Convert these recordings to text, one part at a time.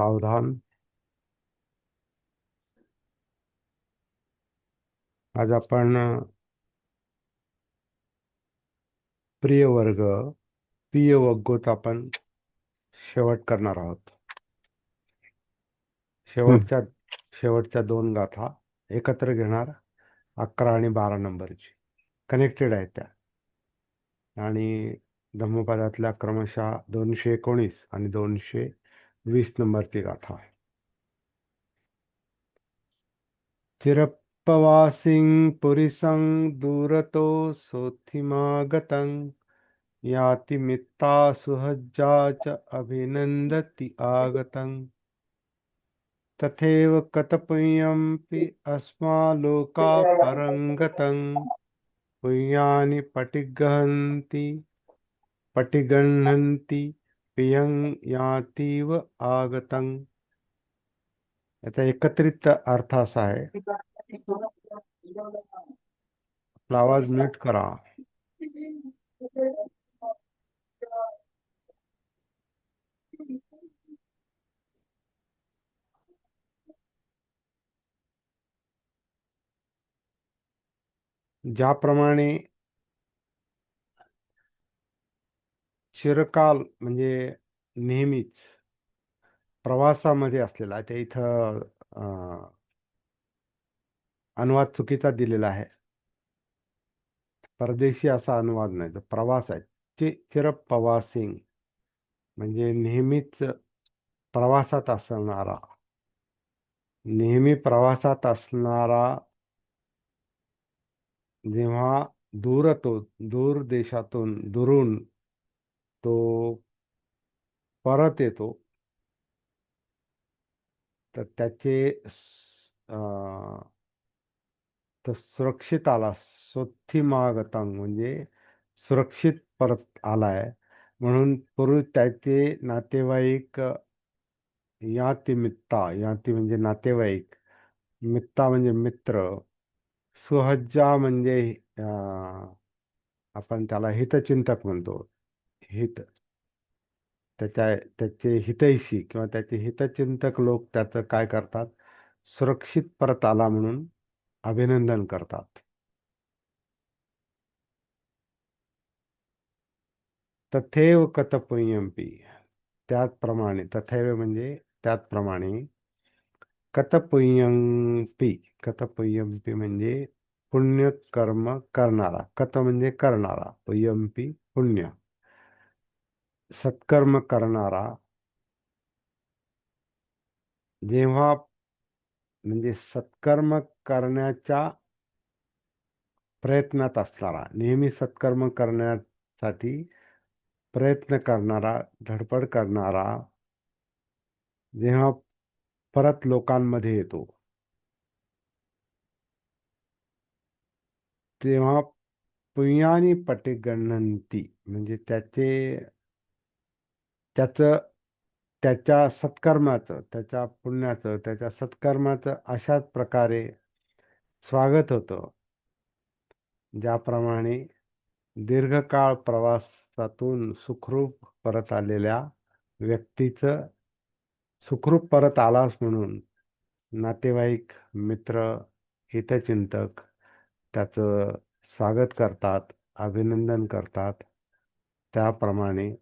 सावधान। आज आपण प्रिय वर्ग प्रिय वगोत आपण शेवट करणार आहोत. हम्म. शेवटच्या शेवटच्या दोन गाथा एकत्र घेणार. 11 आणि 12 नंबरची कनेक्टेड आहेत त्या, आणि धम्मपदातल्या क्रमशः 219 आणि 220 नंबरची गाथा. चिरप्पवासिं पुरिसं दूरतो सोत्थिमागतं याति मित्ता सुहज्जा च अभिनन्दति आगतं तथैव कतपुण्यमपि अस्मालोका परं पुण्यानि पटिगृह्णन्ति पियं यातीव आगतं. याचा एकत्रित अर्थ असा आहे. आपला आवाज म्यूट करा. ज्याप्रमाणे चिरकाल म्हणजे नेहमीच प्रवासामध्ये असलेला, त्या इथं अनुवाद चुकीचा दिलेला आहे. परदेशी असा अनुवाद नाही, तो प्रवास आहे. चिरप्रवासिंग म्हणजे नेहमीच प्रवासात असणारा, नेहमी प्रवासात असणारा. जेव्हा दूर देशातून दुरून तो परत येतो, तर तो सुरक्षित आला. सोत्थिमागतंग म्हणजे सुरक्षित परत आलाय, म्हणून पूर्वी त्याचे नातेवाईक याती म्हणजे नातेवाईक, मित्ता म्हणजे मित्र, सुहज्जा म्हणजे आपण त्याला हितचिंतक म्हणतो. हित त्याचे हितैषी किंवा त्याचे हितचिंतक लोक त्याचं काय करतात, सुरक्षित परत आला म्हणून अभिनंदन करतात. तथैव कथपुण्यमपि, त्याचप्रमाणे, तथैव म्हणजे त्याचप्रमाणे, कथपुण्यमपि, कथपुण्यमपि म्हणजे पुण्य कर्म करणारा. कथ म्हणजे करणारा, पुण्यमपि पुण्य, सत्कर्म करणारा. जेव्हा म्हणजे सत्कर्म करण्याच्या प्रयत्नात असणारा, नेहमी सत्कर्म करण्यासाठी प्रयत्न करणारा, धडपड करणारा, जेव्हा परत लोकांमध्ये येतो, तेव्हा पुण्यानी पटिगणन्ति म्हणजे त्याचं त्याच्या सत्कर्माचं, त्याच्या पुण्याचं, त्याच्या सत्कर्माचं अशाच प्रकारे स्वागत होतं, ज्याप्रमाणे दीर्घकाळ प्रवासातून सुखरूप परत आलेल्या व्यक्तीचं, सुखरूप परत आलास म्हणून नातेवाईक, मित्र, हितचिंतक त्याचं स्वागत करतात, अभिनंदन करतात. त्याप्रमाणे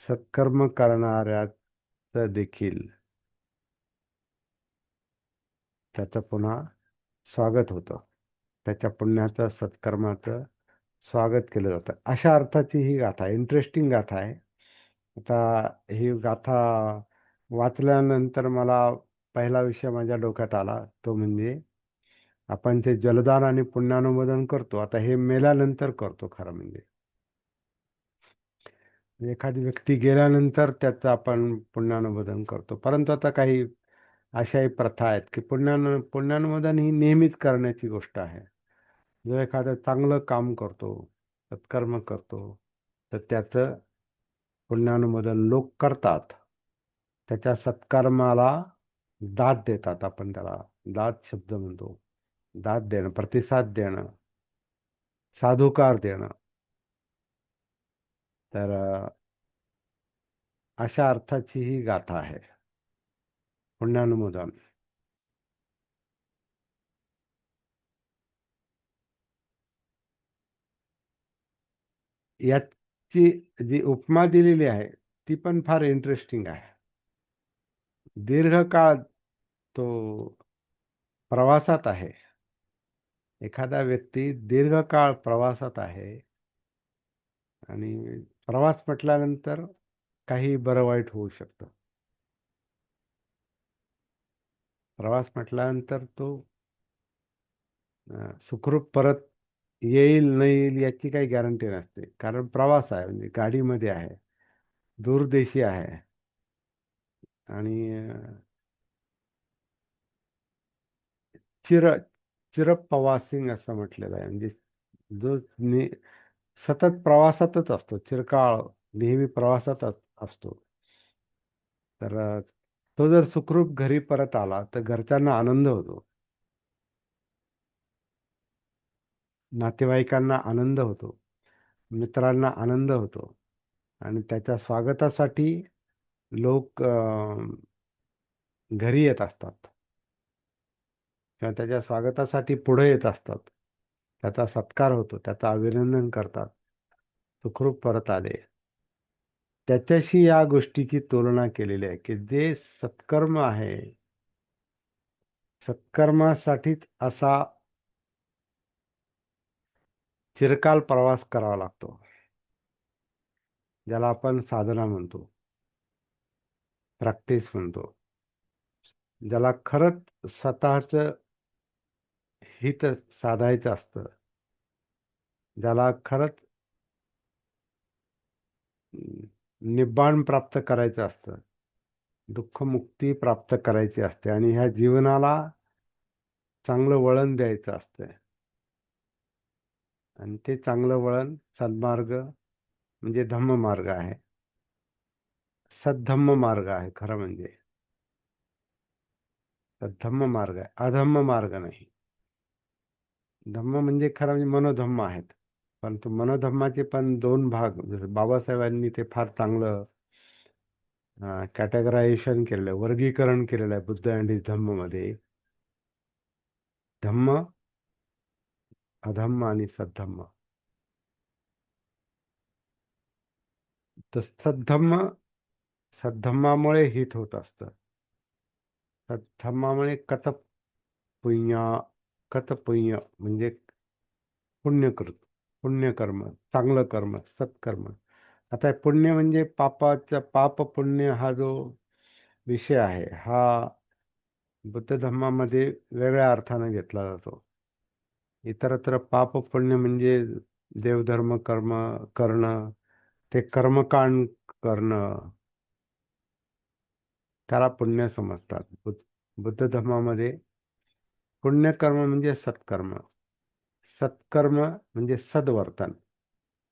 सत्कर्म करणाऱ्याचं देखील त्याचं पुन्हा स्वागत होतं. त्याच्या पुण्याचं, सत्कर्माचं स्वागत केलं जातं. अशा अर्थाची ही गाथा, इंटरेस्टिंग गाथा आहे. आता ही गाथा वाचल्यानंतर मला पहिला विषय माझ्या डोक्यात आला, तो म्हणजे आपण ते जलदान आणि पुण्यानुमोदन करतो, आता हे मेल्यानंतर करतो. खरं म्हणजे एखादी व्यक्ती गेल्यानंतर त्याचं आपण पुण्यानुमोदन करतो, परंतु आता काही अशाही प्रथा आहेत की पुण्यानुमोदन ही नेहमीच करण्याची गोष्ट आहे. जो एखादं चांगलं काम करतो, सत्कर्म करतो, तर त्याचं पुण्यानुमोदन लोक करतात. त्याच्या सत्कर्माला दाद देतात. आपण त्याला दाद शब्द म्हणतो. दाद देणं, प्रतिसाद देणं, साधुकार देणं. तर अशा अर्थाची ही गाथा आहे. पुण्यानुमोदन. याची जी उपमा दिलेली आहे ती पण फार इंटरेस्टिंग आहे. दीर्घकाळ तो प्रवासात आहे. एखादा व्यक्ती दीर्घकाळ प्रवासात आहे आणि प्रवास म्हटल्यानंतर काही बरं वाईट होऊ शकतं. प्रवास म्हटल्यानंतर तो सुखरूप परत येईल नाही येईल याची काही गॅरंटी नसते, कारण प्रवास आहे म्हणजे गाडीमध्ये आहे, दूरदेशी आहे. आणि चिर चिरप्रवासिंग असं म्हटलेलं आहे, म्हणजे जो सतत प्रवासातच असतो, चिरकाळ नेहमी प्रवासात असतो. तर तो जर सुखरूप घरी परत आला तर घरच्यांना आनंद होतो, नातेवाईकांना आनंद होतो, मित्रांना आनंद होतो. आणि त्याच्या स्वागतासाठी लोक घरी येत असतात किंवा त्याच्या स्वागतासाठी पुढे येत असतात. त्याचा सत्कार होतो, त्याचं अभिनंदन करतात, सुखरूप परत आले. त्याच्याशी या गोष्टीची तुलना केलेली आहे की जे सत्कर्म आहे, सत्कर्मासाठीच असा चिरकाल प्रवास करावा लागतो, ज्याला आपण साधना म्हणतो, प्रॅक्टिस म्हणतो, ज्याला खरंच स्वतःच हित साधायचं असतं, ज्याला खरंच निब्बाण प्राप्त करायचं असतं, दुःखमुक्ती प्राप्त करायची असते आणि ह्या जीवनाला चांगलं वळण द्यायचं असतं. आणि ते चांगलं वळण सन्मार्ग म्हणजे धम्म मार्ग आहे, सद्धम्म मार्ग आहे खरं म्हणजे. सद्धम्म मार्ग आहे, अधम्म मार्ग नाही. धम्म म्हणजे खरं म्हणजे मनोधम्म आहेत. परंतु मनोधम्माचे पण दोन भाग, जसं बाबासाहेबांनी ते फार चांगलं कॅटेगरायझेशन केलेलं आहे, वर्गीकरण केलेलं आहे बुद्ध अँड हिज धम्म मध्ये. धम्म, अधम्म आणि सद्धम्म. तर सद्धम्मामुळे हित होत असतं. सद्धम्मामुळे पुण्य कतपुण्य म्हणजे पुण्यकृत, पुण्यकर्म, चांगलं कर्म, सत्कर्म. आता पुण्य म्हणजे पाप पुण्य हा जो विषय आहे, हा बुद्ध धर्मामध्ये वेगळ्या अर्थाने घेतला जातो. इतरत्र पाप पुण्य म्हणजे देवधर्म कर्म करणं, ते कर्मकांड करणं, त्याला पुण्य समजतात. बुद्ध धर्मामध्ये पुण्यकर्म म्हणजे सत्कर्म, सत्कर्म म्हणजे सद्वर्तन,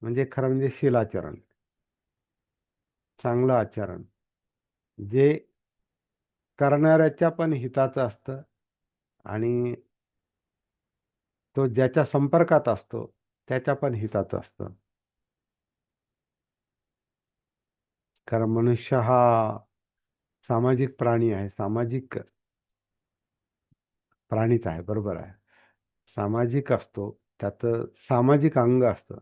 म्हणजे खरं म्हणजे शीलाचरण, चांगलं आचरण, जे करणाऱ्याच्या पण हिताचं असतं आणि तो ज्याच्या संपर्कात असतो त्याच्या पण हिताचं असतं. कारण मनुष्य हा सामाजिक प्राणी आहे, सामाजिक प्राणीच आहे, बरोबर आहे. सामाजिक असतो, त्याचं सामाजिक अंग असतं.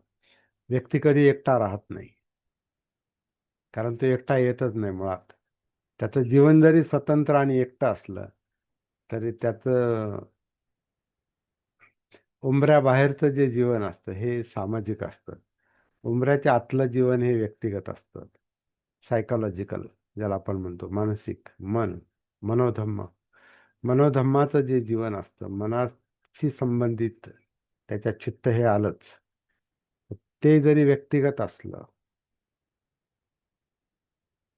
व्यक्ती कधी एकटा राहत नाही, कारण तो एकटा येतच नाही मुळात. त्याचं जीवन जरी स्वतंत्र आणि एकटं असलं तरी त्याचं उंबऱ्याबाहेरचं जे जीवन असतं हे सामाजिक असतं. उंबऱ्याच्या आतलं जीवन हे व्यक्तिगत असतं, सायकोलॉजिकल, ज्याला आपण म्हणतो मानसिक, मनोधम्म. मनोधम्माचं जे जीवन असतं, मनाशी संबंधित त्याच्या चित्त हे आलंच, ते जरी व्यक्तिगत असलं,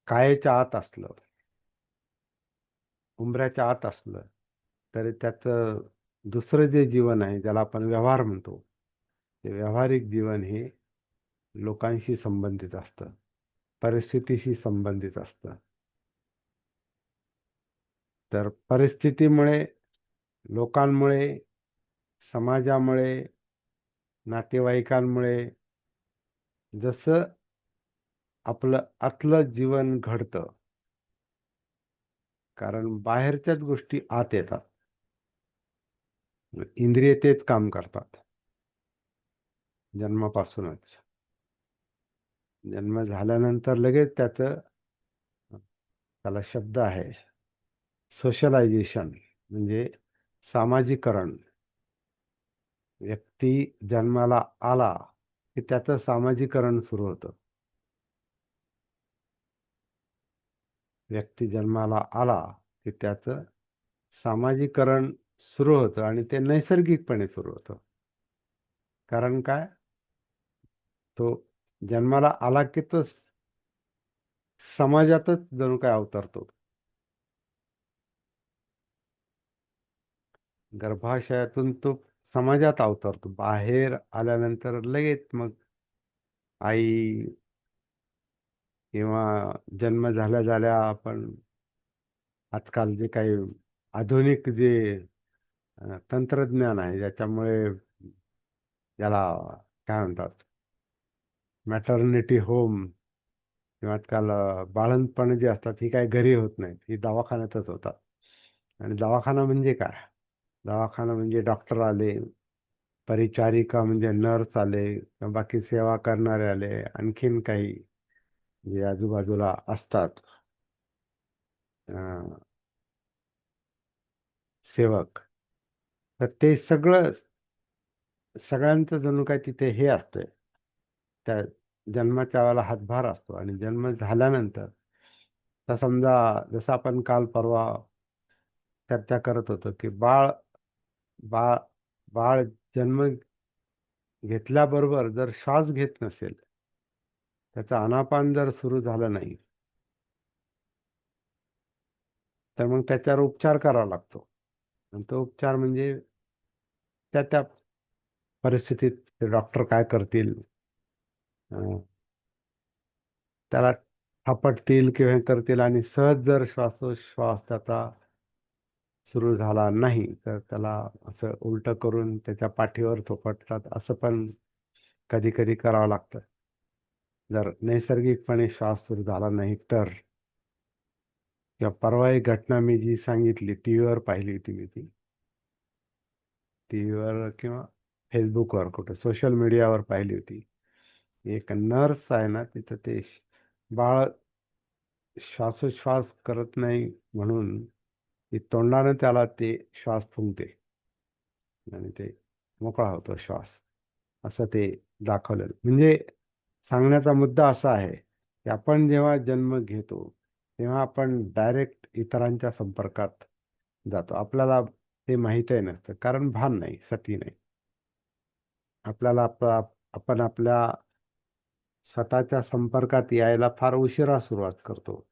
कायेच्या आत असलं, उंबऱ्याच्या आत असलं, तरी त्याचं दुसरं जे जीवन आहे ज्याला आपण व्यवहार म्हणतो, ते व्यावहारिक जीवन हे लोकांशी संबंधित असतं, परिस्थितीशी संबंधित असतं. तर परिस्थितीमुळे, लोकांमुळे, समाजामुळे, नातेवाईकांमुळे जसं आपलं आतलं जीवन घडतं, कारण बाहेरच्याच गोष्टी आत येतात. इंद्रिय तेच काम करतात जन्मापासूनच. जन्म झाल्यानंतर लगेच त्याचं, त्याला शब्द आहे सोशलायझेशन, म्हणजे सामाजिकरण. व्यक्ती जन्माला आला की त्याचं सामाजिकरण सुरू होतं. व्यक्ती जन्माला आला की त्याचं सामाजिकरण सुरू होतं आणि ते नैसर्गिकपणे सुरू होतं. कारण काय, तो जन्माला आला की तो समाजातच जणू काय अवतरतो. गर्भाशयातून तो समाजात अवतरतो. बाहेर आल्यानंतर लगेच मग आई किंवा जन्म झाल्या झाल्या आपण आजकाल जे काही आधुनिक जे तंत्रज्ञान आहे, ज्याच्यामुळे याला काय म्हणतात, मॅटर्निटी होम किंवा आजकाल बाळंतपण जे असतात ही काही घरी होत नाहीत, ही दवाखान्यातच होतात. आणि दवाखाना म्हणजे काय, दवाखाना म्हणजे डॉक्टर आले, परिचारिका म्हणजे नर्स आले, किंवा बाकी सेवा करणारे आले, आणखीन काही जे आजूबाजूला असतात अं, सेवक, तर ते सगळं, सगळ्यांचं जणू काय तिथे हे असतंय. त्या जन्माच्या वेळेला हातभार असतो. आणि जन्म झाल्यानंतर तर समजा, जसं आपण काल परवा चर्चा करत होतो की बाळ बाळ बाळ जन्म घेतल्याबरोबर जर श्वास घेत नसेल, त्याचं आनापान जर सुरू झालं नाही, तर मग त्याच्यावर उपचार करावा लागतो. आणि तो उपचार म्हणजे त्या त्या परिस्थितीत ते डॉक्टर काय करतील, अं, त्याला थापटतील किंवा हे करतील. आणि सहज जर श्वासोश्वास त्याचा सुरू झाला नाही, तर त्याला असं उलटं करून त्याच्या पाठीवर थोपटतात. असं पण कधी कधी करावं लागतं, जर नैसर्गिकपणे श्वास सुरू झाला नाही तर. किंवा परवा एक घटना मी जी सांगितली, टी व्हीवर पाहिली होती मी ती. टी व्हीवर किंवा फेसबुकवर, कुठं सोशल मीडियावर पाहिली होती. एक नर्स आहे ना, तिथं ते बाळ श्वासोश्वास करत नाही म्हणून ती तोंडानं त्याला ते श्वास फुंकते आणि ते मोकळा होतो श्वास. असं ते दाखवलेलं. म्हणजे सांगण्याचा मुद्दा असा आहे की आपण जेव्हा जन्म घेतो, तेव्हा आपण डायरेक्ट इतरांच्या संपर्कात जातो. आपल्याला ते माहीतही नसतं, कारण भान नाही, सती नाही. आपल्याला आपण आपल्या स्वतःच्या संपर्कात यायला फार उशिरा सुरुवात करतो.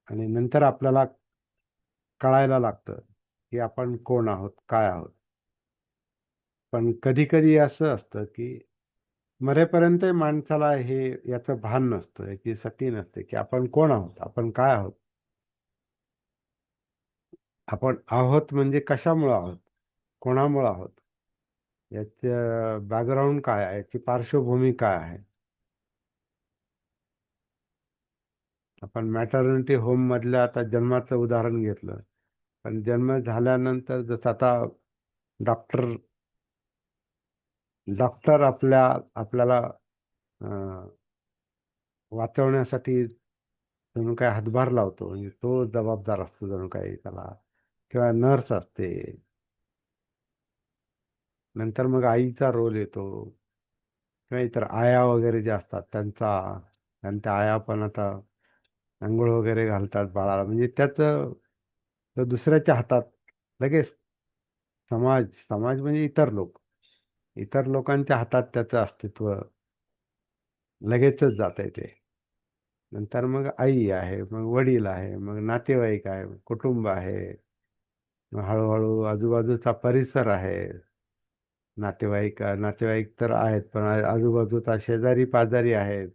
आणि नंतर आपल्याला कळायला लागतं की आपण कोण आहोत, काय आहोत. पण कधी कधी असं असतं की मरेपर्यंत माणसाला हे याचं भान नसतं, याची सती नसते की आपण कोण आहोत, आपण काय आहोत. आपण आहोत म्हणजे कशामुळं आहोत, कोणामुळं आहोत, याचं बॅकग्राऊंड काय आहे, याची पार्श्वभूमी काय आहे. आपण मॅटर्निटी होम मधल्या आता जन्माचं उदाहरण घेतलं, पण जन्म झाल्यानंतर जसं आता डॉक्टर डॉक्टर आपल्याला अं, वाचवण्यासाठी जणू काय हातभार लावतो, म्हणजे तो जबाबदार असतो जणू काही त्याला. किंवा नर्स असते. नंतर मग आईचा रोल येतो, किंवा इतर आया वगैरे जे असतात त्यांचा. आणि त्या आया पण आता अंघोळ वगैरे घालतात बाळाला, म्हणजे त्याचं तो दुसऱ्याच्या हातात लगेच. समाज समाज म्हणजे इतर लोक, इतर लोकांच्या हातात त्याचं अस्तित्व लगेचच जात ते. नंतर मग आई आहे, मग वडील आहे, मग नातेवाईक आहे, कुटुंब आहे, मग हळूहळू आजूबाजूचा परिसर आहे. नातेवाईक तर आहेत, पण आजूबाजूचा शेजारी पाजारी आहेत.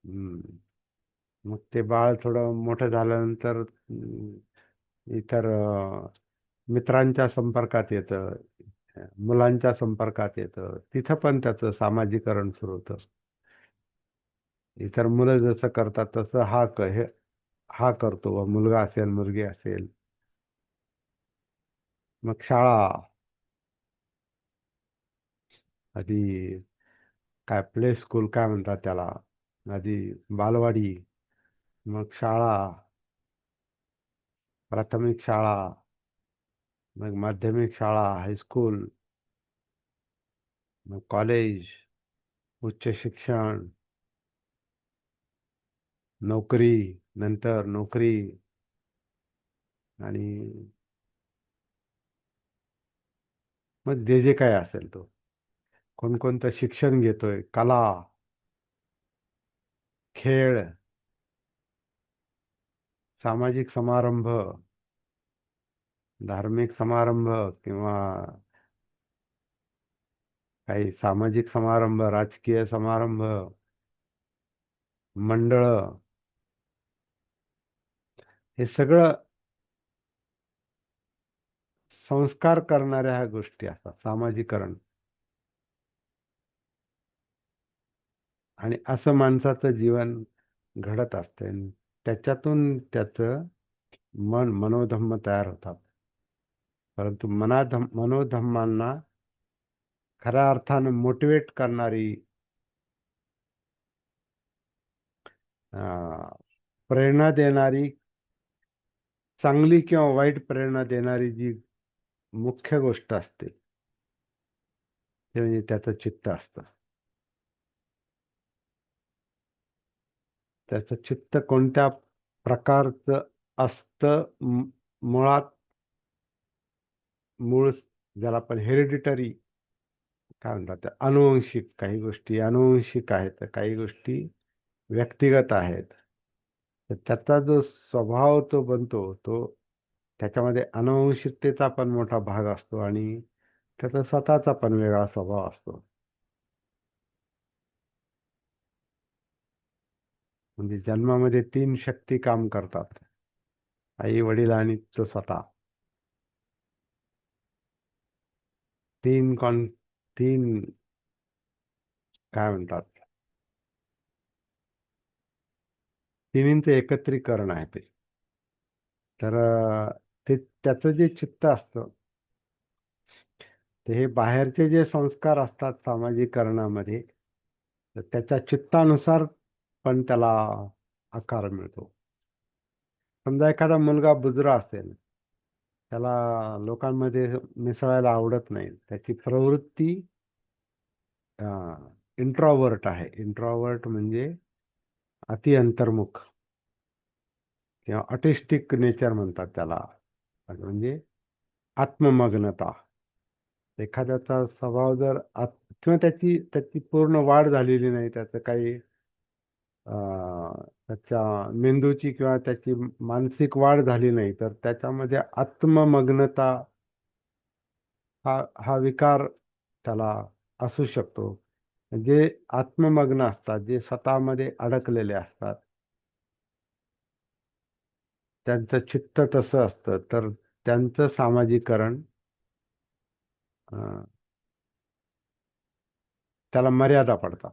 हम्म. मग ते बाळ थोडं मोठं झाल्यानंतर इतर मित्रांच्या संपर्कात येतं, मुलांच्या संपर्कात येतं. तिथं पण त्याचं सामाजिकरण सुरू होतं. इतर मुलं जसं करतात तसं हा करतो. व मुलगा असेल, मुलगी असेल. मग शाळा, आधी काय प्ले स्कूल काय म्हणतात त्याला, आधी बालवाडी, मग शाळा, प्राथमिक शाळा, मग माध्यमिक शाळा, हायस्कूल, मग कॉलेज, उच्च शिक्षण, नोकरी, नंतर नोकरी, आणि मग जे जे काय असेल तो कोणकोणतं शिक्षण घेतोय, कला, खेळ, सामाजिक समारंभ, धार्मिक समारंभ, किंवा काही सामाजिक समारंभ, राजकीय समारंभ, मंडळ, हे सगळं संस्कार करणाऱ्या ह्या गोष्टी असतात, सामाजिकरण. आणि असं माणसाचं जीवन घडत असते, आणि त्याच्यातून त्याचं मनोधम्म तयार होतात. परंतु मनोधम्मांना खऱ्या अर्थानं मोटिवेट करणारी, अं, प्रेरणा देणारी, चांगली किंवा वाईट प्रेरणा देणारी जी मुख्य गोष्ट असते ते म्हणजे त्याचं चित्त असतं. त्याचं चित्त कोणत्या प्रकारचं असतं, मुळात मूळ, ज्याला आपण हेरिडिटरी काय म्हणतात, त्या अनुवंशिक, काही गोष्टी अनुवंशिक आहेत, तर काही गोष्टी व्यक्तिगत आहेत. तर त्याचा जो स्वभाव तो बनतो, तो त्याच्यामध्ये अनुवंशिकतेचा पण मोठा भाग असतो, आणि त्याचा स्वतःचा पण वेगळा स्वभाव असतो. म्हणजे जन्मामध्ये तीन शक्ती काम करतात: आई, वडील आणि तो स्वतः. तीन तीन काय म्हणतात, तिन्हींचं एकत्रीकरण आहे ते. तर ते त्याचं जे चित्त असतं, ते हे बाहेरचे जे संस्कार असतात सामाजिकरणामध्ये, तर त्याच्या चित्तानुसार पण त्याला आकार मिळतो. समजा एखादा मुलगा बुजरा असेल, त्याला लोकांमध्ये मिसळायला आवडत नाही, त्याची प्रवृत्ती इंट्रॉवर्ट आहे. इंट्रॉवर्ट म्हणजे अति अंतर्मुख, किंवा ऑटिस्टिक नेचर म्हणतात त्याला. म्हणजे आत्ममग्नता. एखाद्याचा स्वभाव जर किंवा त्याची त्याची पूर्ण वाढ झालेली नाही, त्याचं काही त्याच्या मेंदूची किंवा त्याची मानसिक वाढ झाली नाही, तर त्याच्यामध्ये आत्ममग्नता हा हा विकार त्याला असू शकतो. जे आत्ममग्न असतात, जे स्वतःमध्ये अडकलेले असतात, त्यांचं चित्त तसं असतं, तर त्यांचं सामाजिकरण अं, त्याला मर्यादा पडतात.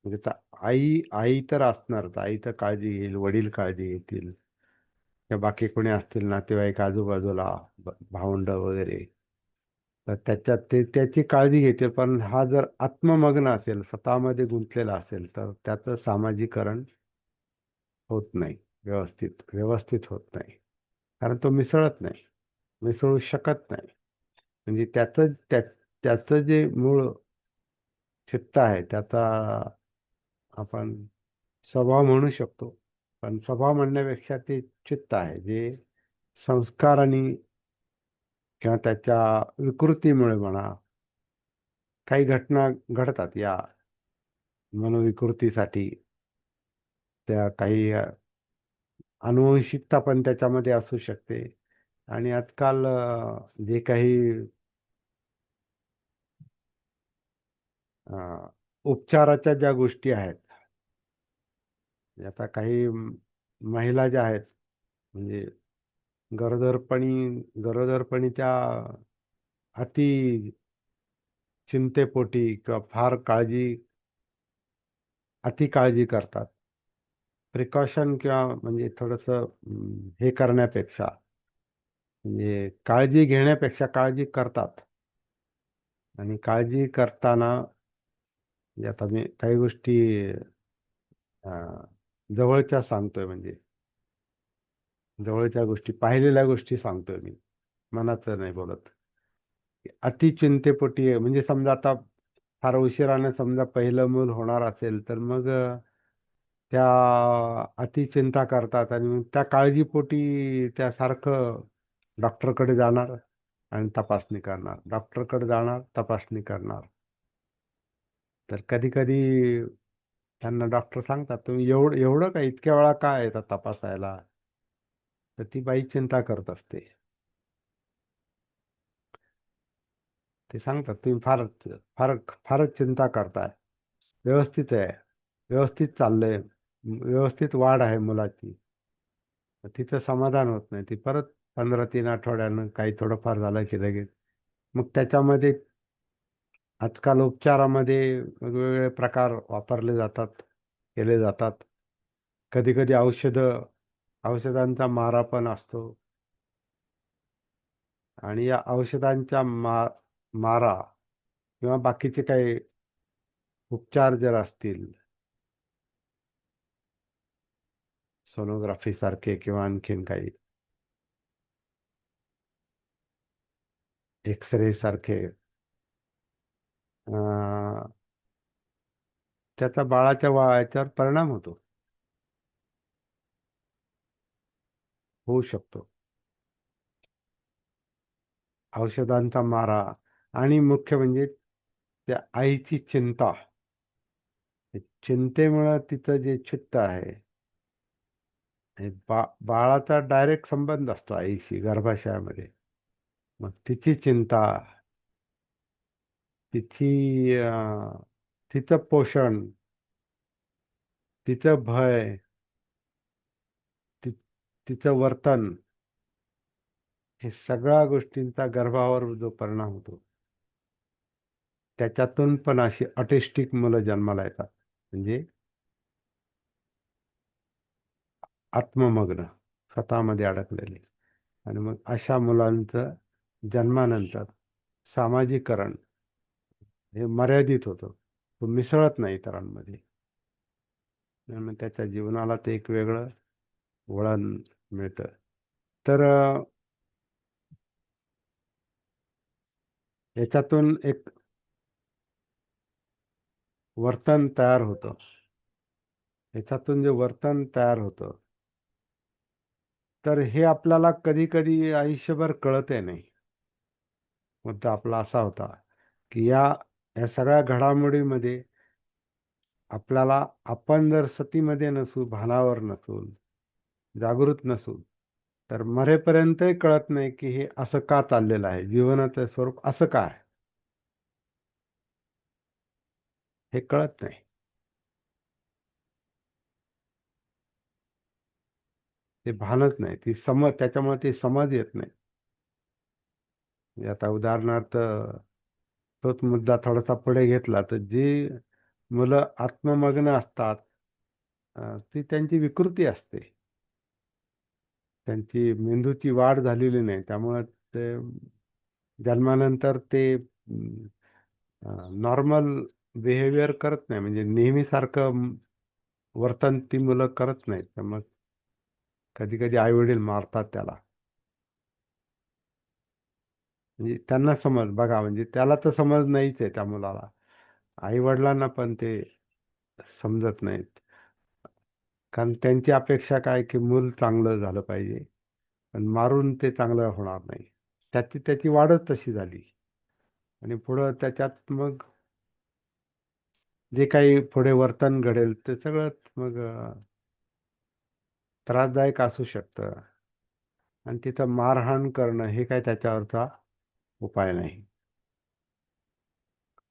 म्हणजे आई आई तर असणारच, आई तर काळजी घेईल, वडील काळजी घेतील, किंवा बाकी कोणी असतील नातेवाईक आजूबाजूला, भावंड वगैरे, तर त्याच्यात ते त्याची काळजी घेतील. पण हा जर आत्ममग्न असेल, स्वतःमध्ये गुंतलेला असेल, तर त्याचं सामाजिकरण होत नाही, व्यवस्थित व्यवस्थित होत नाही. कारण तो मिसळत नाही, मिसळू शकत नाही. म्हणजे त्याचं जे मूळ चित्त आहे, त्याचा आपण स्वभाव म्हणू शकतो. पण स्वभाव म्हणण्यापेक्षा ते चित्त आहे, जे संस्कार आणि किंवा त्याच्या विकृतीमुळे म्हणा, काही घटना घडतात या मनोविकृतीसाठी. त्या काही अनुवंशिकता पण त्याच्यामध्ये असू शकते. आणि आजकाल जे काही अ, उपचाराच्या ज्या गोष्टी आहेत, आता काही महिला ज्या आहेत, म्हणजे गरोदरपणी गरोदरपणी त्या अति चिंतेपोटी किंवा फार काळजी अति काळजी करतात. प्रिकॉशन किंवा म्हणजे थोडंसं हे करण्यापेक्षा, म्हणजे काळजी घेण्यापेक्षा काळजी करतात. आणि काळजी करताना म्हणजे आता मी काही गोष्टी अं, जवळच्या सांगतोय, म्हणजे जवळच्या गोष्टी, पाहिलेल्या गोष्टी सांगतोय मी, मनाचं नाही बोलत. अति चिंतेपोटी म्हणजे समजा आता फार उशिराने समजा पहिलं मूल होणार असेल, तर मग त्या अति चिंता करतात आणि मग त्या काळजीपोटी त्यासारखं डॉक्टरकडे जाणार आणि तपासणी करणार, डॉक्टरकडे जाणार, तपासणी करणार. तर कधी कधी त्यांना डॉक्टर सांगतात, तुम्ही एवढं एवढं का इतक्या वेळा काय येतात तपासायला? तर ती बाई चिंता करत असते. ते सांगतात, तुम्ही फार फारच चिंता करताय. व्यवस्थित आहे, व्यवस्थित चाललंय, व्यवस्थित वाढ आहे मुलाची. तर तिचं समाधान होत नाही. ती परत 15-3 आठवड्यानं काही थोडंफार झालं की लगेच मग त्याच्यामध्ये आजकाल उपचारामध्ये वेगवेगळे प्रकार वापरले जातात, केले जातात. कधी कधी औषधांचा मारा पण असतो. आणि या औषधांच्या मारा किंवा बाकीचे काही उपचार जर असतील, सोनोग्राफी सारखे किंवा आणखीन काही एक्सरे सारखे, अं, त्याचा बाळाच्या याच्यावर परिणाम होऊ शकतो. औषधांचा मारा आणि मुख्य म्हणजे त्या आईची चिंता. चिंतेमुळं तिचं जे चित्त आहे, हे बाळाचा डायरेक्ट संबंध असतो आईशी गर्भाशयामध्ये. मग तिची चिंता, तिची तिचं पोषण, तिचं भय, ति तिचं वर्तन, हे सगळ्या गोष्टींचा गर्भावर जो परिणाम होतो, त्याच्यातून पण अशी ऑटिस्टिक मुलं जन्माला येतात. म्हणजे आत्ममग्न, स्वतःमध्ये अडकलेले. आणि मग अशा मुलांचं जन्मानंतर सामाजिकरण हे मर्यादित होतं, तो मिसळत नाही इतरांमध्ये. आणि मग त्याच्या जीवनाला ते एक वेगळं वळण मिळतं. तर याच्यातून एक वर्तन तयार होतं. याच्यातून जे वर्तन तयार होतं, तर हे आपल्याला कधी कधी आयुष्यभर कळते नाही. मुद्दा आपला असा होता की या सगळ्या घडामोडीमध्ये आपल्याला, आपण जर सतीमध्ये नसू, भानावर नसू, जागृत नसू, तर मरेपर्यंतही कळत नाही की हे असं का चाललेलं आहे, जीवनाचं स्वरूप असं का आहे, हे कळत नाही. ते भानच नाही, ती समज, त्याच्यामुळे ती समज येत नाही. म्हणजे आता उदाहरणार्थ तोच मुद्दा थोडासा पुढे घेतला, तर जी मुलं आत्ममग्न असतात, ती त्यांची विकृती असते. त्यांची मेंदूची वाढ झालेली नाही, त्यामुळे ते जन्मानंतर ते नॉर्मल बिहेवियर करत नाही, म्हणजे नेहमीसारखं वर्तन ती मुलं करत नाहीत. तर मग कधी कधी आई वडील मारतात त्याला. म्हणजे त्यांना समज बघा, म्हणजे त्याला तर समज नाहीच आहे त्या मुलाला, आई वडिलांना पण ते समजत नाहीत. कारण त्यांची अपेक्षा काय की मूल चांगलं झालं पाहिजे, पण मारून ते चांगलं होणार नाही. त्याची त्याची वाढच तशी झाली. आणि पुढं त्याच्यात मग जे काही पुढे वर्तन घडेल ते सगळं मग त्रासदायक असू शकतं. आणि तिथं मारहाण करणं हे काय त्याच्यावरचा उपाय नाही.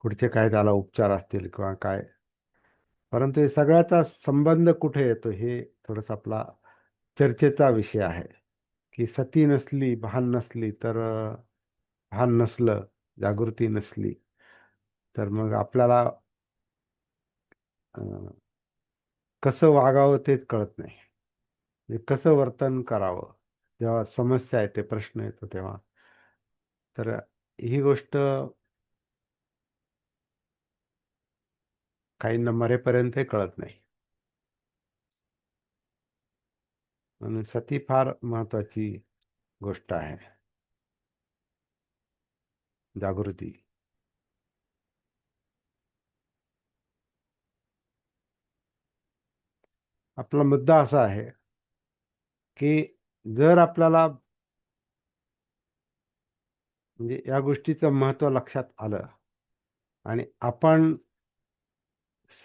पुढचे काय त्याला उपचार असतील किंवा काय. परंतु हे सगळ्याचा संबंध कुठे येतो, हे थोडंसं आपला चर्चेचा विषय आहे. की सती नसली, भान नसली तर भान नसलं, जागृती नसली, तर मग आपल्याला कसं वागावं तेच कळत नाही. म्हणजे कसं वर्तन करावं जेव्हा समस्या येते, प्रश्न येतो तेव्हा. तर ही गोष्ट काहींना मरेपर्यंतही कळत नाही. म्हणून सती फार महत्वाची गोष्ट आहे. जागृती. आपला मुद्दा असा आहे की जर आपल्याला म्हणजे या गोष्टीचं महत्त्व लक्षात आलं आणि आपण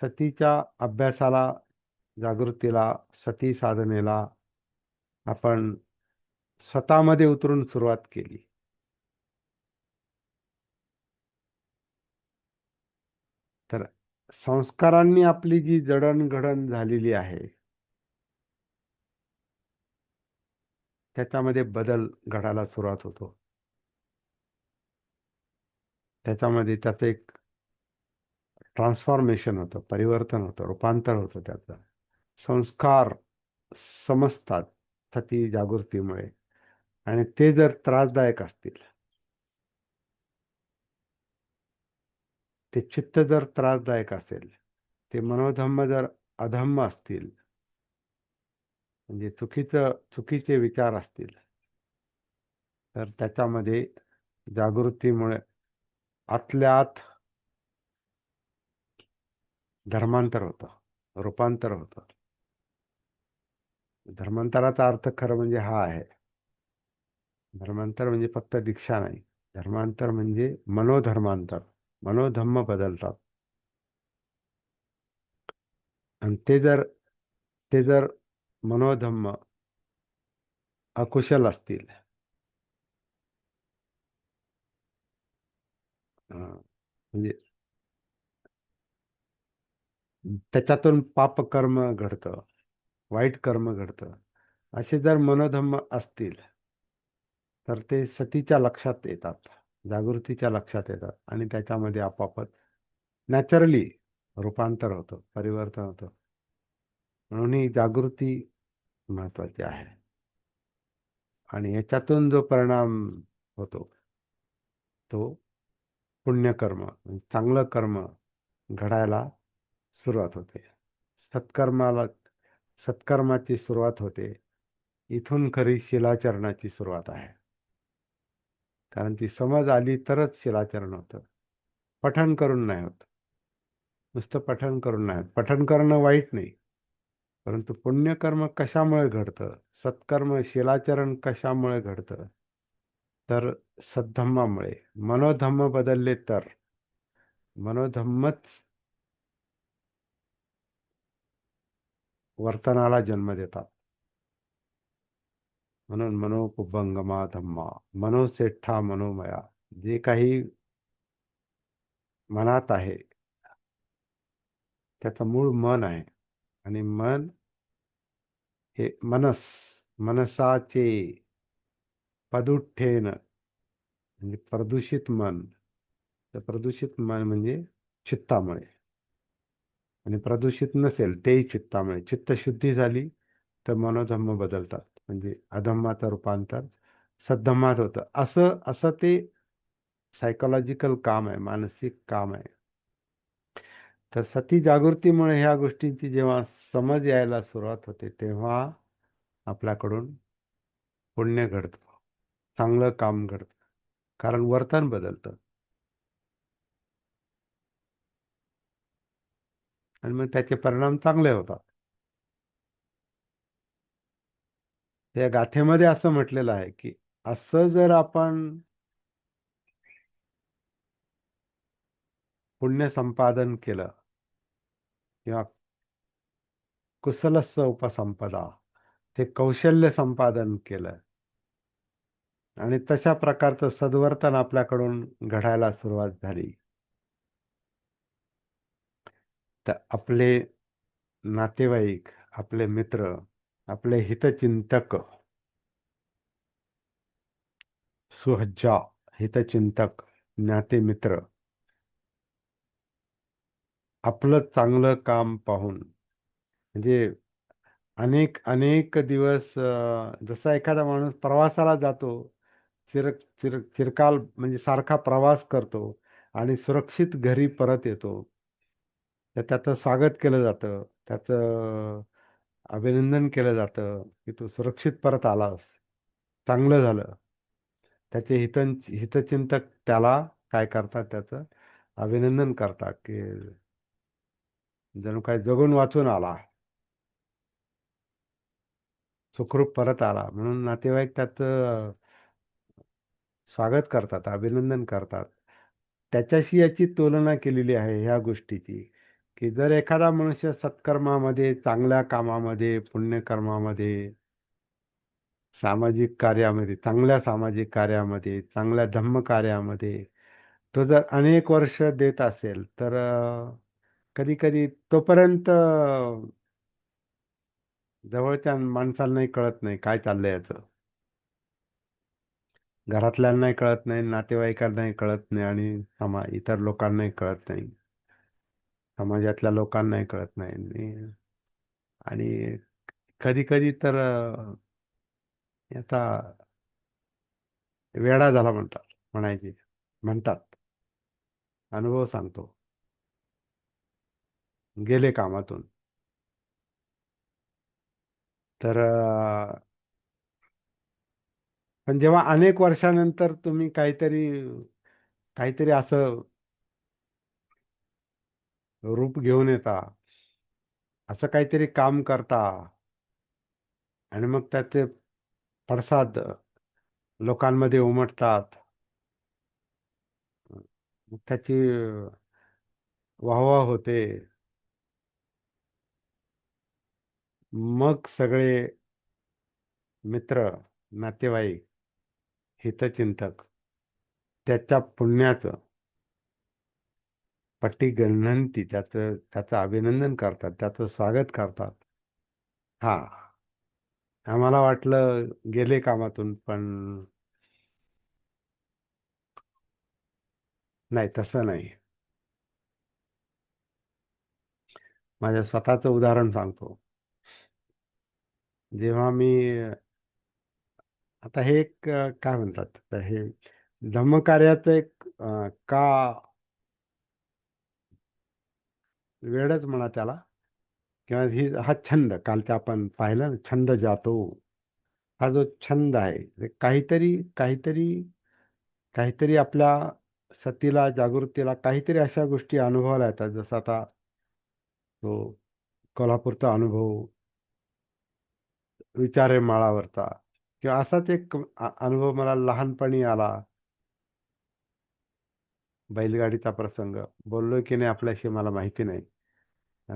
सतीच्या अभ्यासाला, जागृतीला, सती साधनेला आपण स्वतःमध्ये उतरून सुरुवात केली, तर संस्कारांनी आपली जी जडणघडण झालेली आहे त्याच्यामध्ये बदल घडायला सुरुवात होतो. त्याच्यामध्ये त्याचं एक ट्रान्सफॉर्मेशन होतं, परिवर्तन होतं, रूपांतर होतं त्याचं. संस्कार समजतात सती जागृतीमुळे, आणि ते जर त्रासदायक असतील, ते चित्त जर त्रासदायक असेल, ते मनोधम्म जर अधम्म असतील, म्हणजे चुकीचे विचार असतील, तर त्याच्यामध्ये जागृतीमुळे आतल्या आत धर्मांतर होतं, रूपांतर होतं. धर्मांतराचा अर्थ खरं म्हणजे हा आहे. धर्मांतर म्हणजे फक्त दीक्षा नाही. धर्मांतर म्हणजे मनोधर्मांतर. मनोधम्म बदलतात. आणि ते जर मनोधम्म अकुशल असतील, म्हणजे त्याच्यातून पापकर्म घडतं, वाईट कर्म घडतं, असे जर मनोधम्म असतील, तर ते सतीच्या लक्षात येतात, जागृतीच्या लक्षात येतात, आणि त्याच्यामध्ये आपोआपच नॅचरली रूपांतर होतं, परिवर्तन होतं. म्हणून ही जागृती महत्वाची आहे. आणि याच्यातून जो परिणाम होतो तो पुण्यकर्म, म्हणजे चांगलं कर्म घडायला सुरुवात होते. सत्कर्माला सत्कर्माची सुरुवात होते. इथून खरी शिलाचरणाची सुरुवात आहे. कारण ती समज आली तरच शिलाचरण होतं. पठण करून नाही होत. नुसतं पठण करून नाही होत. पठण करणं वाईट नाही, परंतु पुण्यकर्म कशामुळे घडतं, सत्कर्म शिलाचरण कशामुळे घडतं, तर सद्धम्मामुळे. मनोधम्म बदलले तर, मनोधम्मच वर्तनाला जन्म देतात. म्हणून मनोकुभंगमा धम्मा, मनोसेठा मनोमया. जे काही मनात आहे त्याचं मूळ मन आहे. आणि मन हे मनसाचे पदुठ्ठेन, म्हणजे प्रदूषित मन. तर प्रदूषित मन म्हणजे चित्तामुळे, आणि प्रदूषित नसेल तेही चित्तामुळे. चित्तशुद्धी झाली तर मनोधम्म बदलतात, म्हणजे अधम्माचं रूपांतर सद्धम्मात होतं. असं असं ते सायकोलॉजिकल काम आहे, मानसिक काम आहे. तर सती जागृतीमुळे ह्या गोष्टींची जेव्हा समज यायला सुरुवात होते, तेव्हा आपल्याकडून पुण्य घडतं, चांगलं काम घडतं, कारण वर्तन बदलतं. आणि मग त्याचे परिणाम चांगले होतात. त्या गाथेमध्ये असं म्हटलेलं आहे की असं जर आपण पुण्य संपादन केलं, किंवा कुशलस्य उपसंपदा, ते कौशल्य संपादन केलं, आणि तशा प्रकारचं सद्वर्तन आपल्याकडून घडायला सुरुवात झाली, तर आपले नातेवाईक, आपले मित्र, आपले हितचिंतक, सुहज्जा हितचिंतक, नाते मित्र आपलं चांगलं काम पाहून म्हणजे अनेक अनेक दिवस जसा एखादा माणूस प्रवासाला जातो, चिरकाल म्हणजे सारखा प्रवास करतो आणि सुरक्षित घरी परत येतो. तर त्याचं स्वागत केलं जातं. त्याचं अभिनंदन केलं जातं, की तू सुरक्षित परत आलास. चांगलं झालं. त्याचे हितचिंतक त्याला काय करतात, त्याचं अभिनंदन करतात, की जणू काय जगून वाचून आला. सुखरूप परत आला. म्हणून नातेवाईक त्याचं स्वागत करतात, अभिनंदन करतात. त्याच्याशी याची तुलना केलेली आहे ह्या गोष्टीची, की जर एखादा मनुष्य सत्कर्मामध्ये, चांगल्या कामामध्ये, पुण्यकर्मामध्ये, सामाजिक कार्यामध्ये, चांगल्या सामाजिक कार्यामध्ये, चांगल्या धम्मकार्यामध्ये तो जर अनेक वर्ष देत असेल, तर कधी-कधी तोपर्यंत जवळच्या माणसांनाही कळत नाही काय चाललंय याचं. घरातल्यांनाही कळत नाही, नातेवाईकांनाही कळत नाही आणि इतर लोकांनाही कळत नाही. समाजातल्या लोकांनाही कळत नाही आणि कधी-कधी तर याचा वेडा झाला म्हणतात. अनुभव सांगतो. गेले कामातून. तर पण जेव्हा अनेक वर्षानंतर तुम्ही काहीतरी काहीतरी असं रूप घेऊन येता, असं काहीतरी काम करता आणि मग त्याचे पडसाद लोकांमध्ये उमटतात. मग त्याची वाह-वाह होते. मग सगळे मित्र, नातेवाईक, हितचिंतक त्याच्या पुण्याचं पटीगणित त्याचं अभिनंदन करतात, त्याचं स्वागत करतात. हां, आम्हाला वाटलं गेले कामातून, पण नाही, तसं नाही. माझ्या स्वतःचं उदाहरण सांगतो. जेव्हा मी आता हे एक काय म्हणतात, तर हे धम्मकार्याचं एक का वेडच म्हणा त्याला, किंवा हा छंद कालचा आपण पाहिला ना, छंद जातो. हा जो छंद आहे, ते काहीतरी काहीतरी काहीतरी आपल्या सतीला, जागृतीला काहीतरी अशा गोष्टी अनुभवायला येतात. जसं आता तो कोल्हापूरचा अनुभव, विचारे माळावरचा, किंवा असाच एक अनुभव मला लहानपणी आला. बैलगाडीचा प्रसंग. बोललोय की नाही आपल्याशी मला माहिती नाही. अ,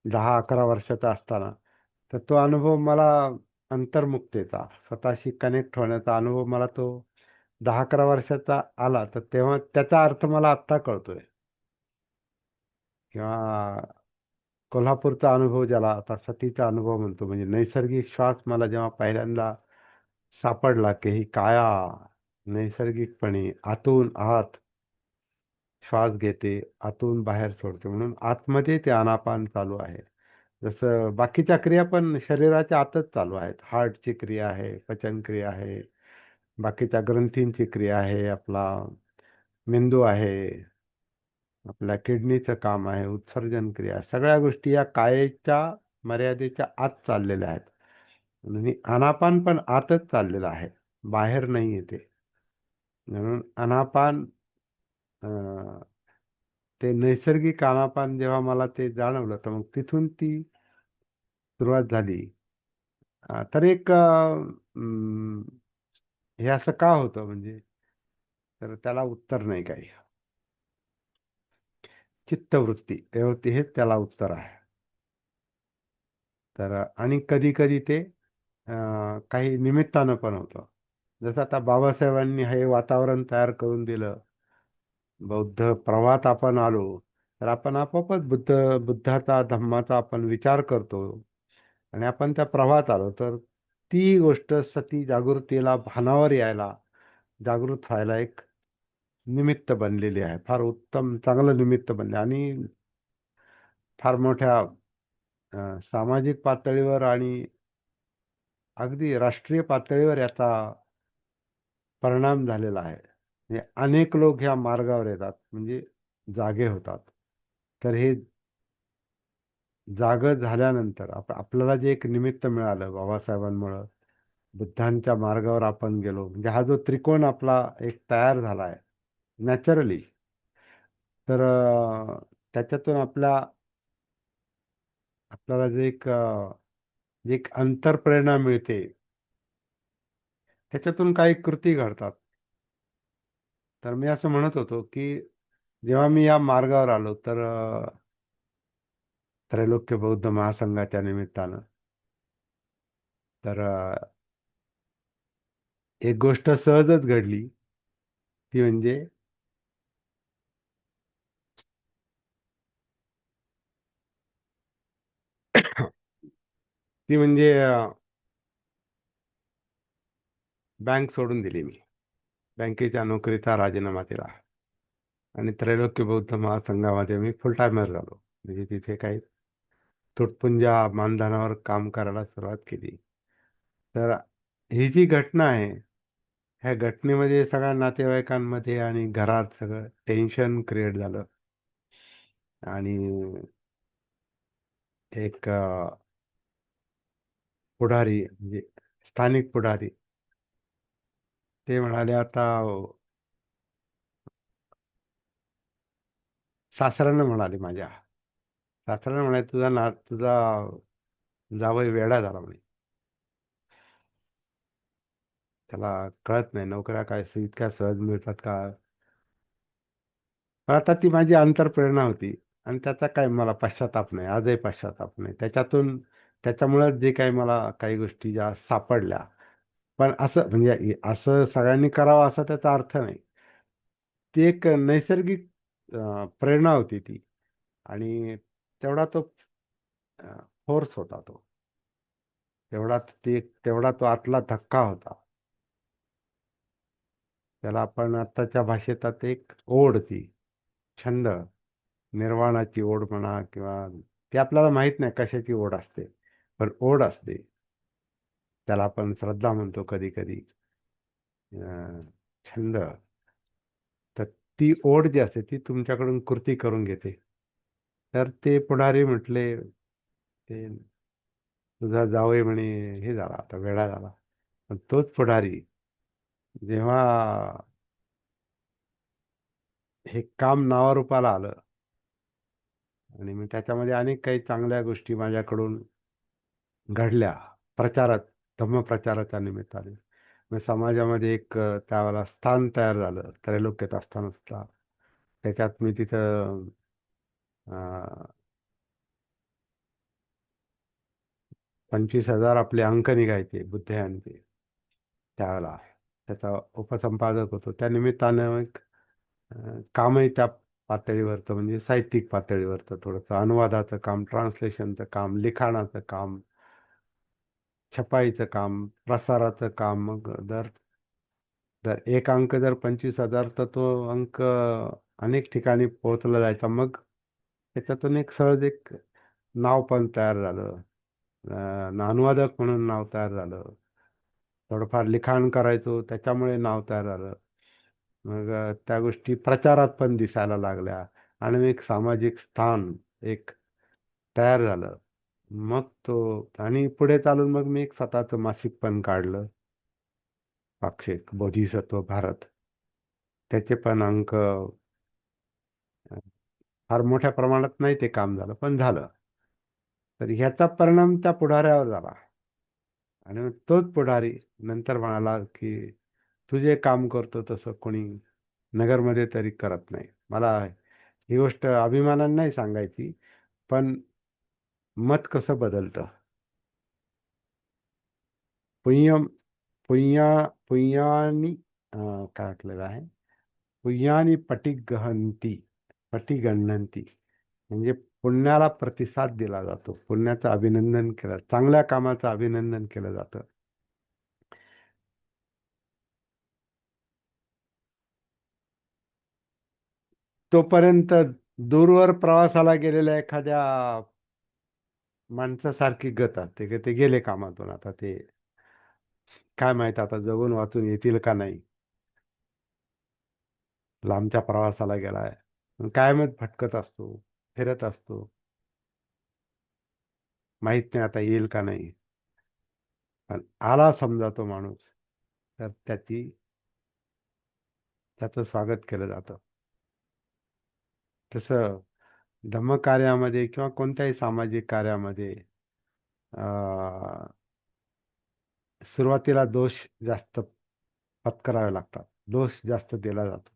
10-11 वर्षाचा असताना. तर तो अनुभव मला अंतर्मुक्तेचा, स्वतःशी कनेक्ट होण्याचा अनुभव मला तो 10-11 वर्षाचा आला. तर तेव्हा त्याचा अर्थ मला आत्ता कळतोय. किंवा कोल्हापूरचा अनुभव, ज्याला आता सतीचा अनुभव म्हणतो, म्हणजे नैसर्गिक श्वास मला जेव्हा पहिल्यांदा सापडला, की ही काया नैसर्गिकपणे आतून आत श्वास घेते, आतून बाहेर सोडते. म्हणून आतमध्ये ते आनापान चालू आहे. जसं बाकीच्या क्रिया पण शरीराच्या आतच चालू आहेत. हार्टची क्रिया आहे, पचनक्रिया आहे, बाकीच्या ग्रंथींची क्रिया आहे, आपला मेंदू आहे, आपल्या किडनीचं काम आहे, उत्सर्जन क्रिया, सगळ्या गोष्टी या कायेच्या मर्यादेच्या आत चाललेल्या आहेत. आणि आनापान पण आतच चाललेलं आहे, बाहेर नाही येते. म्हणून अनापान ते नैसर्गिक आनापान जेव्हा मला ते जाणवलं, तर मग तिथून ती सुरुवात झाली. तर एक हे असं का होतं म्हणजे, तर त्याला उत्तर नाही काही. चित्तवृत्ती प्रवृत्ती हेच त्याला उत्तर आहे. तर आणि कधी-कधी ते काही निमित्तानं पण होतं. जसं आता बाबासाहेबांनी हे वातावरण तयार करून दिलं. बौद्ध प्रवाहात आपण आलो, तर आपण आपोआपच बुद्धाचा, धम्माचा आपण विचार करतो आणि आपण त्या प्रवाहात आलो. तर ती गोष्ट सती जागृतीला, भानावर यायला, जागृत व्हायला एक निमित्त बनलेली आहे. फार उत्तम, चांगलं निमित्त बनले आणि फार मोठ्या सामाजिक पातळीवर आणि अगदी राष्ट्रीय पातळीवर याचा परिणाम झालेला आहे. म्हणजे अनेक लोक ह्या मार्गावर येतात, म्हणजे जागे होतात. तर हे जागं झाल्यानंतर आपल्याला जे एक निमित्त मिळालं बाबासाहेबांमुळं, बुद्धांच्या मार्गावर आपण गेलो, म्हणजे हा जो त्रिकोण आपला एक तयार झाला आहे नॅचरली. तर त्याच्यातून आपल्याला जे एक अंतरप्रेरणा मिळते, त्याच्यातून काही कृती घडतात. तर मी असं म्हणत होतो की जेव्हा मी या मार्गावर आलो, तर त्रैलोक्य बौद्ध महासंघाच्या निमित्तानं, तर एक गोष्ट सहजच घडली. ती म्हणजे ती म्हणजे बँक सोडून दिली मी. बँकेच्या नोकरीचा राजीनामा दिला आणि त्रैलोक्य बौद्ध महासंघामध्ये मी फुल टायमर झालो. म्हणजे तिथे काही तुटपुंज्या मानधनावर काम करायला सुरुवात केली. तर ही जी घटना आहे, ह्या घटनेमध्ये सगळ्या नातेवाईकांमध्ये आणि घरात सगळं टेन्शन क्रिएट झालं. आणि एक पुढारी, म्हणजे स्थानिक पुढारी, ते म्हणाले, आता सासऱ्यानं म्हणाले माझ्या सासऱ्यानं म्हणाले, तुझा जावई वेडा झाला म्हणे. त्याला कळत नाही नोकऱ्या काय इतक्या सहज मिळतात का. पण आता ती माझी अंतरप्रेरणा होती आणि त्याचा काय मला पश्चाताप नाही, आजही पश्चाताप नाही त्याच्यामुळे जे काही मला काही गोष्टी ज्या सापडल्या. पण असं म्हणजे असं सगळ्यांनी करावं असा त्याचा अर्थ नाही. ती एक नैसर्गिक प्रेरणा होती ती. आणि तेवढा तो फोर्स होता तो. तेवढा तो आतला धक्का होता. त्याला आपण आत्ताच्या भाषेत एक ओढ, ती छंद, निर्वाणाची ओढ म्हणा, किंवा ते आपल्याला माहित नाही कशाची ओढ असते, पण ओढ असते. त्याला आपण श्रद्धा म्हणतो कधी कधी, छंद. तर ती ओढ जी असते ती तुमच्याकडून कृती करून घेते. तर ते पुढारी म्हटले, ते तुझा जावई म्हणे हे झाला, आता वेडा झाला. पण तोच पुढारी जेव्हा हे काम नावारूपाला आलं, आणि मग त्याच्यामध्ये अनेक काही चांगल्या गोष्टी माझ्याकडून घडल्या, प्रचारात, धम्मप्रचाराच्या निमित्ताने. मग समाजामध्ये एक त्यावेळेला स्थान तयार झालं, त्रैलोक्यात असताना सुद्धा. त्याच्यात मी तिथं 25,000 आपले अंक निघायचे बुद्धयांचे त्यावेळेला. त्याचा उपसंपादक होतो. त्या निमित्तानं एक कामही त्या पातळीवरचं, म्हणजे साहित्यिक पातळीवरचं थोडंसं अनुवादाचं काम, ट्रान्सलेशनचं काम, लिखाणाचं काम, छपाईचं काम, प्रसाराचं काम. मग दर दर एक अंक जर 25,000, तर तो अंक अनेक ठिकाणी पोहोचला जायचा. मग त्याच्यातून एक सहज एक नाव पण तयार झालं. अनुवादक म्हणून नाव तयार झालं. थोडंफार लिखाण करायचो, त्याच्यामुळे नाव तयार झालं. मग त्या गोष्टी प्रचारात पण दिसायला लागल्या, आणि एक सामाजिक स्थान एक तयार झालं. मग तो, आणि पुढे चालून मग मी एक स्वतःचं मासिक पण काढलं, पाक्षिक बोधिसत्व भारत. त्याचे पण अंक फार मोठ्या प्रमाणात नाही ते काम झालं, पण झालं. तर ह्याचा परिणाम त्या पुढाऱ्यावर झाला. आणि मग तोच पुढारी नंतर म्हणाला की तू जे काम करतो तसं कोणी नगरमध्ये तरी करत नाही. मला ही गोष्ट अभिमानाने नाही सांगायची, पण मत कसं बदलतं. पुय्यम पुय्या पुय्यानी काय म्हटलेलं आहे, पुय्यानी पटिगणन्ति, म्हणजे पुण्याला प्रतिसाद दिला जातो, पुण्याचं अभिनंदन केलं, चांगल्या कामाचं अभिनंदन केलं जातं. तोपर्यंत दूरवर प्रवासाला गेलेल्या एखाद्या माणसासारखी गत असते की ते गेले कामातून, आता ते काय माहित आता जगून वाचून येतील का नाही, लांबच्या प्रवासाला गेलाय, कायमच भटकत असतो, फिरत असतो, माहित नाही आता येईल का नाही. पण आला समजा तो माणूस, तर त्याचं स्वागत केलं जातं. तसं धम्मकार्यामध्ये किंवा कोणत्याही सामाजिक कार्यामध्ये अं, सुरुवातीला दोष जास्त पत्करावे लागतात, दोष जास्त दिला जातो.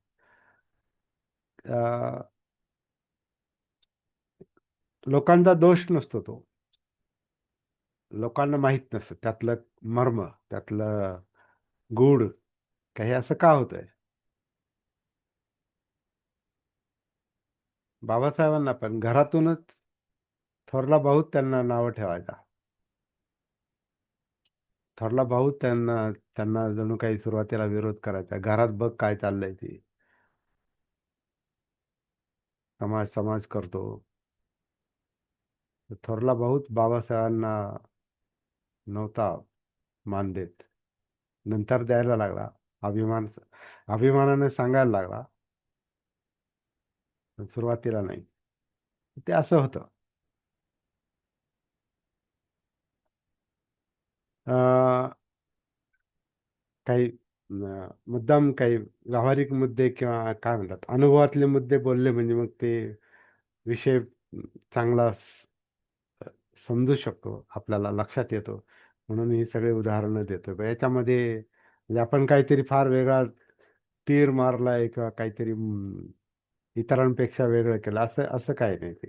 अं, लोकांचा दोष नसतो तो, लोकांना माहित नसतं त्यातलं मर्म, त्यातलं गूढ, काही असं का होतंय. बाबासाहेबांना पण घरातूनच थोरला भाऊच त्यांना नावं ठेवायचा. थोरला भाऊ त्यांना त्यांना जणू काही सुरुवातीला विरोध करायचा, घरात बघ काय चाललंय ते, समाज समाज करतो. थोरला भाऊच बाबासाहेबांना नव्हता मान देत, नंतर द्यायला लागला. अभिमान अभिमानाने सांगायला लागला, पण सुरुवातीला नाही. ते असं होतं. अं, काही मुद्दाम काही व्यावहारिक मुद्दे किंवा काय म्हणतात अनुभवातले मुद्दे बोलले म्हणजे मग ते विषय चांगला समजू शकतो, आपल्याला लक्षात येतो. म्हणून ही सगळे उदाहरणं देतो. याच्यामध्ये म्हणजे आपण काहीतरी फार वेगळा तीर मारलाय किंवा काहीतरी इतरांपेक्षा वेगळं केलं, असं असं काही नाही. ते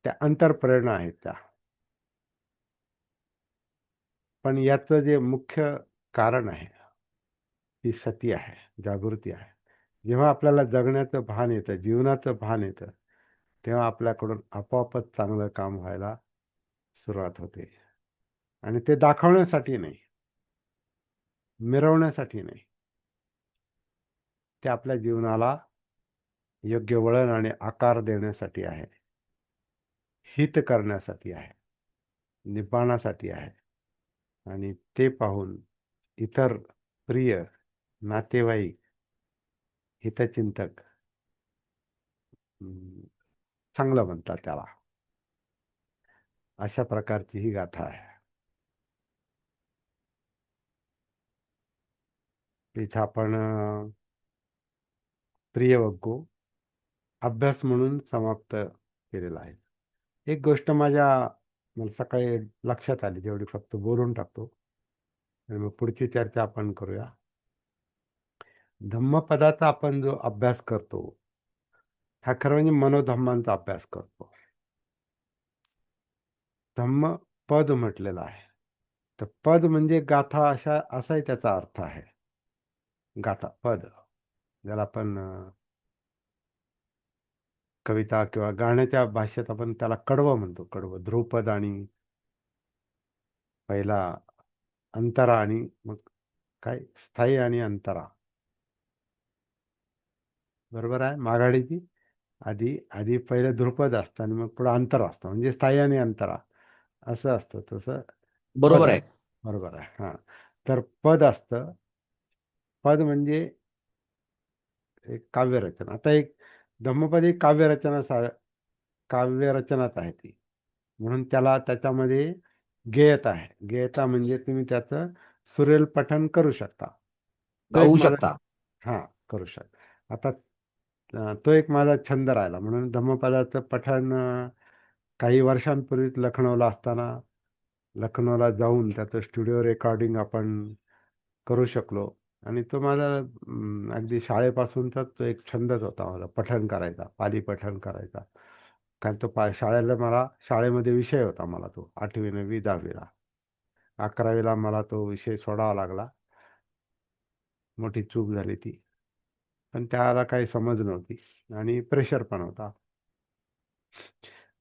त्या अंतरप्रेरणा आहेत त्या. पण याचं जे मुख्य कारण आहे, ती सती आहे, जागृती आहे. जेव्हा आपल्याला जगण्याचं भान येतं, जीवनाचं भान येतं, तेव्हा आपल्याकडून आपोआपच चांगलं काम व्हायला सुरुवात होते. आणि ते दाखवण्यासाठी नाही, मिरवण्यासाठी नाही, ते आपल्या जीवनाला योग्य वळण आणि आकार देण्यासाठी आहे, हित करण्यासाठी आहे, निभावण्यासाठी आहे. आणि ते पाहून इतर प्रिय नातेवाईक, हितचिंतक अं, चांगलं म्हणतात त्याला. अशा प्रकारची ही गाथा आहे. तिथं आपण प्रिय वग्गो अभ्यास म्हणून समाप्त केलेला आहे. एक गोष्ट मला सकाळी लक्षात आली, जेवढी फक्त बोलून टाकतो आणि मग पुढची चर्चा आपण करूया. धम्मपदाचा आपण जो अभ्यास करतो, हा खरं म्हणजे मनोधम्मांचा अभ्यास करतो. धम्म पद म्हटलेलं आहे. तर पद म्हणजे गाथा, असाही त्याचा अर्थ आहे. गाथा पद, ज्याला आपण कविता किंवा गाण्याच्या भाषेत आपण त्याला कडवं म्हणतो. कडवं, ध्रुपद आणि पहिला अंतरा आणि मग काय स्थायी आणि अंतरा, बरोबर आहे. माघाडीची आधी आधी पहिले ध्रुपद असतं आणि मग पुढे अंतर असतं, म्हणजे स्थायी आणि अंतरा असं असतं. तसं पद बरोबर आहे. आहे. बरोबर आहे. हां. तर पद असतं. पद म्हणजे एक काव्यरचना. आता एक धम्मपद एक काव्यरचनाच आहे ती. म्हणून त्याच्यामध्ये गेयता आहे. गेयता म्हणजे तुम्ही त्याचं सुरेल पठण करू शकता. तो एक गाऊ माझा शकता. हां, करू शकता. आता तो एक माझा छंद राहिला. म्हणून धम्मपदाचं पठण काही वर्षांपूर्वीच लखनौला असताना, लखनौला जाऊन त्याचं स्टुडिओ रेकॉर्डिंग आपण करू शकलो. आणि तो माझा अगदी शाळेपासूनचाच तो एक छंदच होता मला, पठण करायचा, पाली पठण करायचा. कारण तो शाळेमध्ये विषय होता मला तो, 8वी 9वी 10वीला. 11वीला मला तो विषय सोडावा लागला. मोठी चूक झाली ती. पण त्याला काही समज नव्हती आणि प्रेशर पण होता.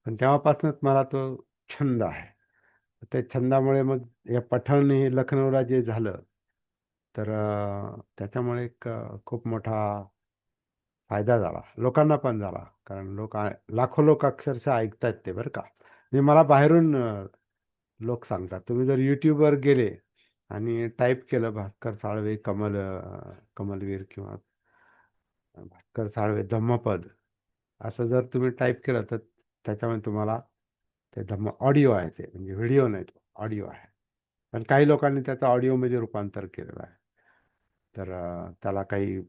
पण तेव्हापासूनच मला तो छंद आहे. त्या छंदामुळे मग हे पठण हे लखनौला जे झालं, तर त्याच्यामुळे एक खूप मोठा फायदा झाला. लोकांना पण झाला. कारण लाखो लोक अक्षरशः ऐकतायत ते, बरं का. म्हणजे मला बाहेरून लोक सांगतात. तुम्ही जर युट्यूबवर गेले आणि टाईप केलं भास्कर साळवे कमलवीर किंवा भास्कर साळवे धम्मपद असं जर तुम्ही टाईप केलं तर त्याच्यामध्ये तुम्हाला ते धम्म ऑडिओ आहे, ते म्हणजे व्हिडिओ नाही, तो ऑडिओ आहे. पण काही लोकांनी त्याचं ऑडिओमध्ये रूपांतर केलेलं आहे. तर त्याला काही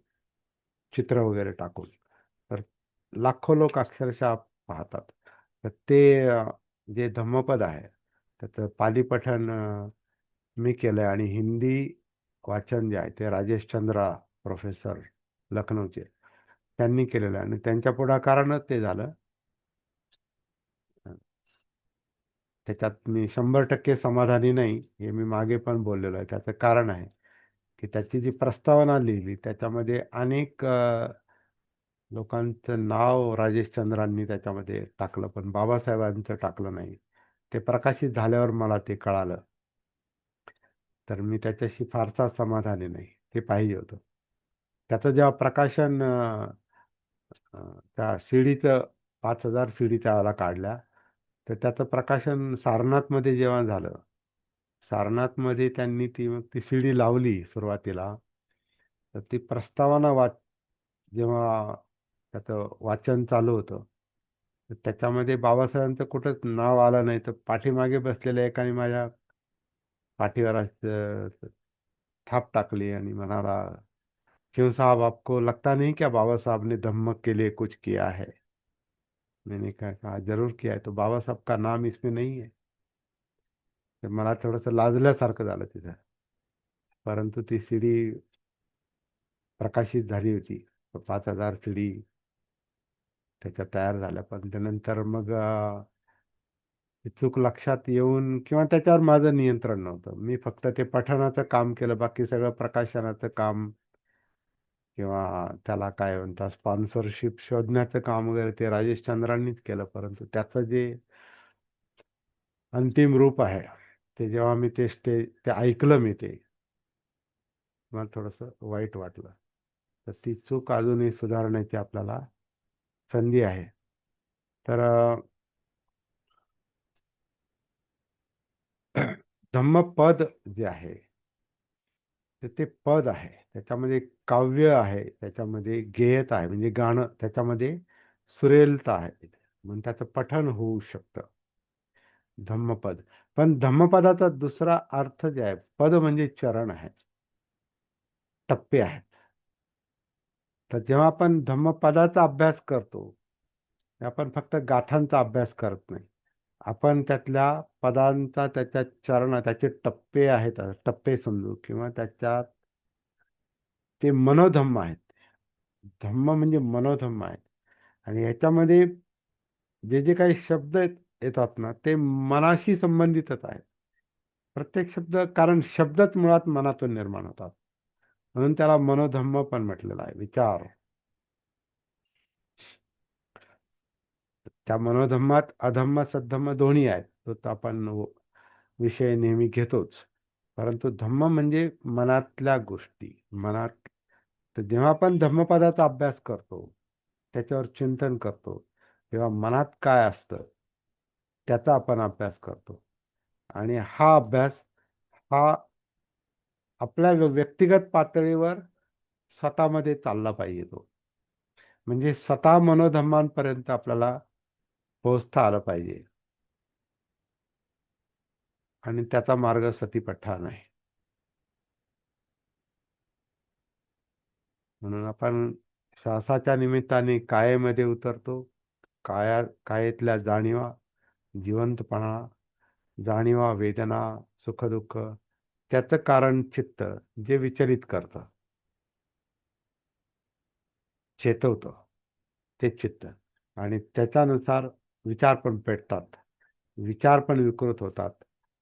चित्र वगैरे टाकून तर लाखो लोक अक्षरशः पाहतात. तर ते जे धम्मपद आहे त्याचं पाली पठण मी केलंय आणि हिंदी वाचन जे आहे ते राजेश चंद्रा प्रोफेसर लखनौचे त्यांनी केलेलं आहे आणि त्यांच्या पुढाकारानंच ते झालं. त्याच्यात मी 100% समाधानी नाही, हे मी मागे पण बोललेलो आहे. त्याचं कारण आहे की त्याची जी प्रस्तावना लिहिली त्याच्यामध्ये अनेक लोकांचं नाव राजेश चंद्रांनी त्याच्यामध्ये टाकलं, पण बाबासाहेबांचं टाकलं नाही. ते प्रकाशित झाल्यावर मला ते कळालं. तर मी त्याच्याशी फारसा समाधानी नाही. ते पाहिजे होतं. त्याचं जेव्हा प्रकाशन अ, त्या सीडीचं 5,000 सीडी त्यावेळेला काढल्या. तर त्याचं प्रकाशन सारनाथमध्ये जेव्हा झालं, सारनाथमध्ये त्यांनी ती सीडी लावली सुरुवातीला. तर ती प्रस्तावना जेव्हा त्याचं वाचन चालू होतं, तर त्याच्यामध्ये बाबासाहेबांचं कुठंच नाव आलं नाही. तर पाठीमागे बसलेल्या एकाने माझ्या पाठीवर असं थाप टाकली आणि म्हणाला, "क्यों साहब आपको लगता नहीं क्या बाबा साहब ने धम्म के लिए कुछ किया है?" मैंने कहा, "जरूर किया है." तो बाबा साहब का नाम इसमें नहीं है. तर मला थोडंसं लाजल्यासारखं झालं तिथं. परंतु ती सीडी प्रकाशित झाली होती. 5,000 सीडी त्याच्या तयार झाल्या. पण त्यानंतर मग ती चूक लक्षात येऊन किंवा त्याच्यावर माझं नियंत्रण नव्हतं. मी फक्त ते पठणाचं काम केलं. बाकी सगळं प्रकाशनाचं काम किंवा त्याला काय म्हणतात स्पॉन्सरशिप शोधण्याचं काम वगैरे ते राजेश चंद्रांनीच केलं. परंतु त्याचं जे अंतिम रूप आहे, ते जेव्हा मी ते ऐकलं मी ते, मला थोडंसं वाईट वाटलं. तर ती चूक अजूनही सुधारण्याची आपल्याला संधी आहे. तर धम्मपद जे आहे, तर ते पद आहे. त्याच्यामध्ये काव्य आहे, त्याच्यामध्ये गेयता आहे, म्हणजे गाणं, त्याच्यामध्ये सुरेलता आहे. म्हणून त्याचं पठण होऊ शकतं. धम्मपद. पण धम्मपदाचा दुसरा अर्थ जे आहे, पद म्हणजे चरण आहे, टप्पे आहेत. तर जेव्हा आपण धम्मपदाचा अभ्यास करतो, तेव्हा आपण फक्त गाथांचा अभ्यास करत नाही. आपण त्यातल्या पदांचा, त्याच्या चरण, त्याचे टप्पे आहेत, टप्पे समजू किंवा त्याच्यात ते मनोधम्म आहेत. धम्म म्हणजे मनोधम्म आहेत. आणि ह्याच्यामध्ये जे जे काही शब्द येतात ना, ते मनाशी संबंधितच आहेत. प्रत्येक शब्द, कारण शब्दच मुळात मनातून निर्माण होतात. म्हणून त्याला मनोधम्म पण म्हटलेलं आहे, विचार. त्या मनोधम्मात अधम्म सद्धम्म दोन्ही आहेत. तो तर आपण विषय नेहमी घेतोच. परंतु धम्म म्हणजे मनातल्या गोष्टी. मनात, तर जेव्हा आपण धम्मपदाचा अभ्यास करतो, त्याच्यावर चिंतन करतो, तेव्हा मनात काय असतं त्याचा आपण अभ्यास करतो. आणि हा अभ्यास हा आपल्या व्यक्तिगत पातळीवर स्वतःमध्ये चालला पाहिजे तो. म्हणजे स्वतः मनोधम्मांपर्यंत आपल्याला पोहोचता आलं पाहिजे. आणि त्याचा मार्ग सतीपट्टाण आहे. म्हणून आपण श्वासाच्या निमित्ताने कायेमध्ये उतरतो. कायेतल्या जाणीवा, जिवंतपणा, जाणीवा, वेदना, सुखदुःख, त्याचं कारण चित्त जे विचलित करतं, चेतवतं, ते चित्त. आणि त्याच्यानुसार विचार पण पेटतात, विचार पण विकृत होतात.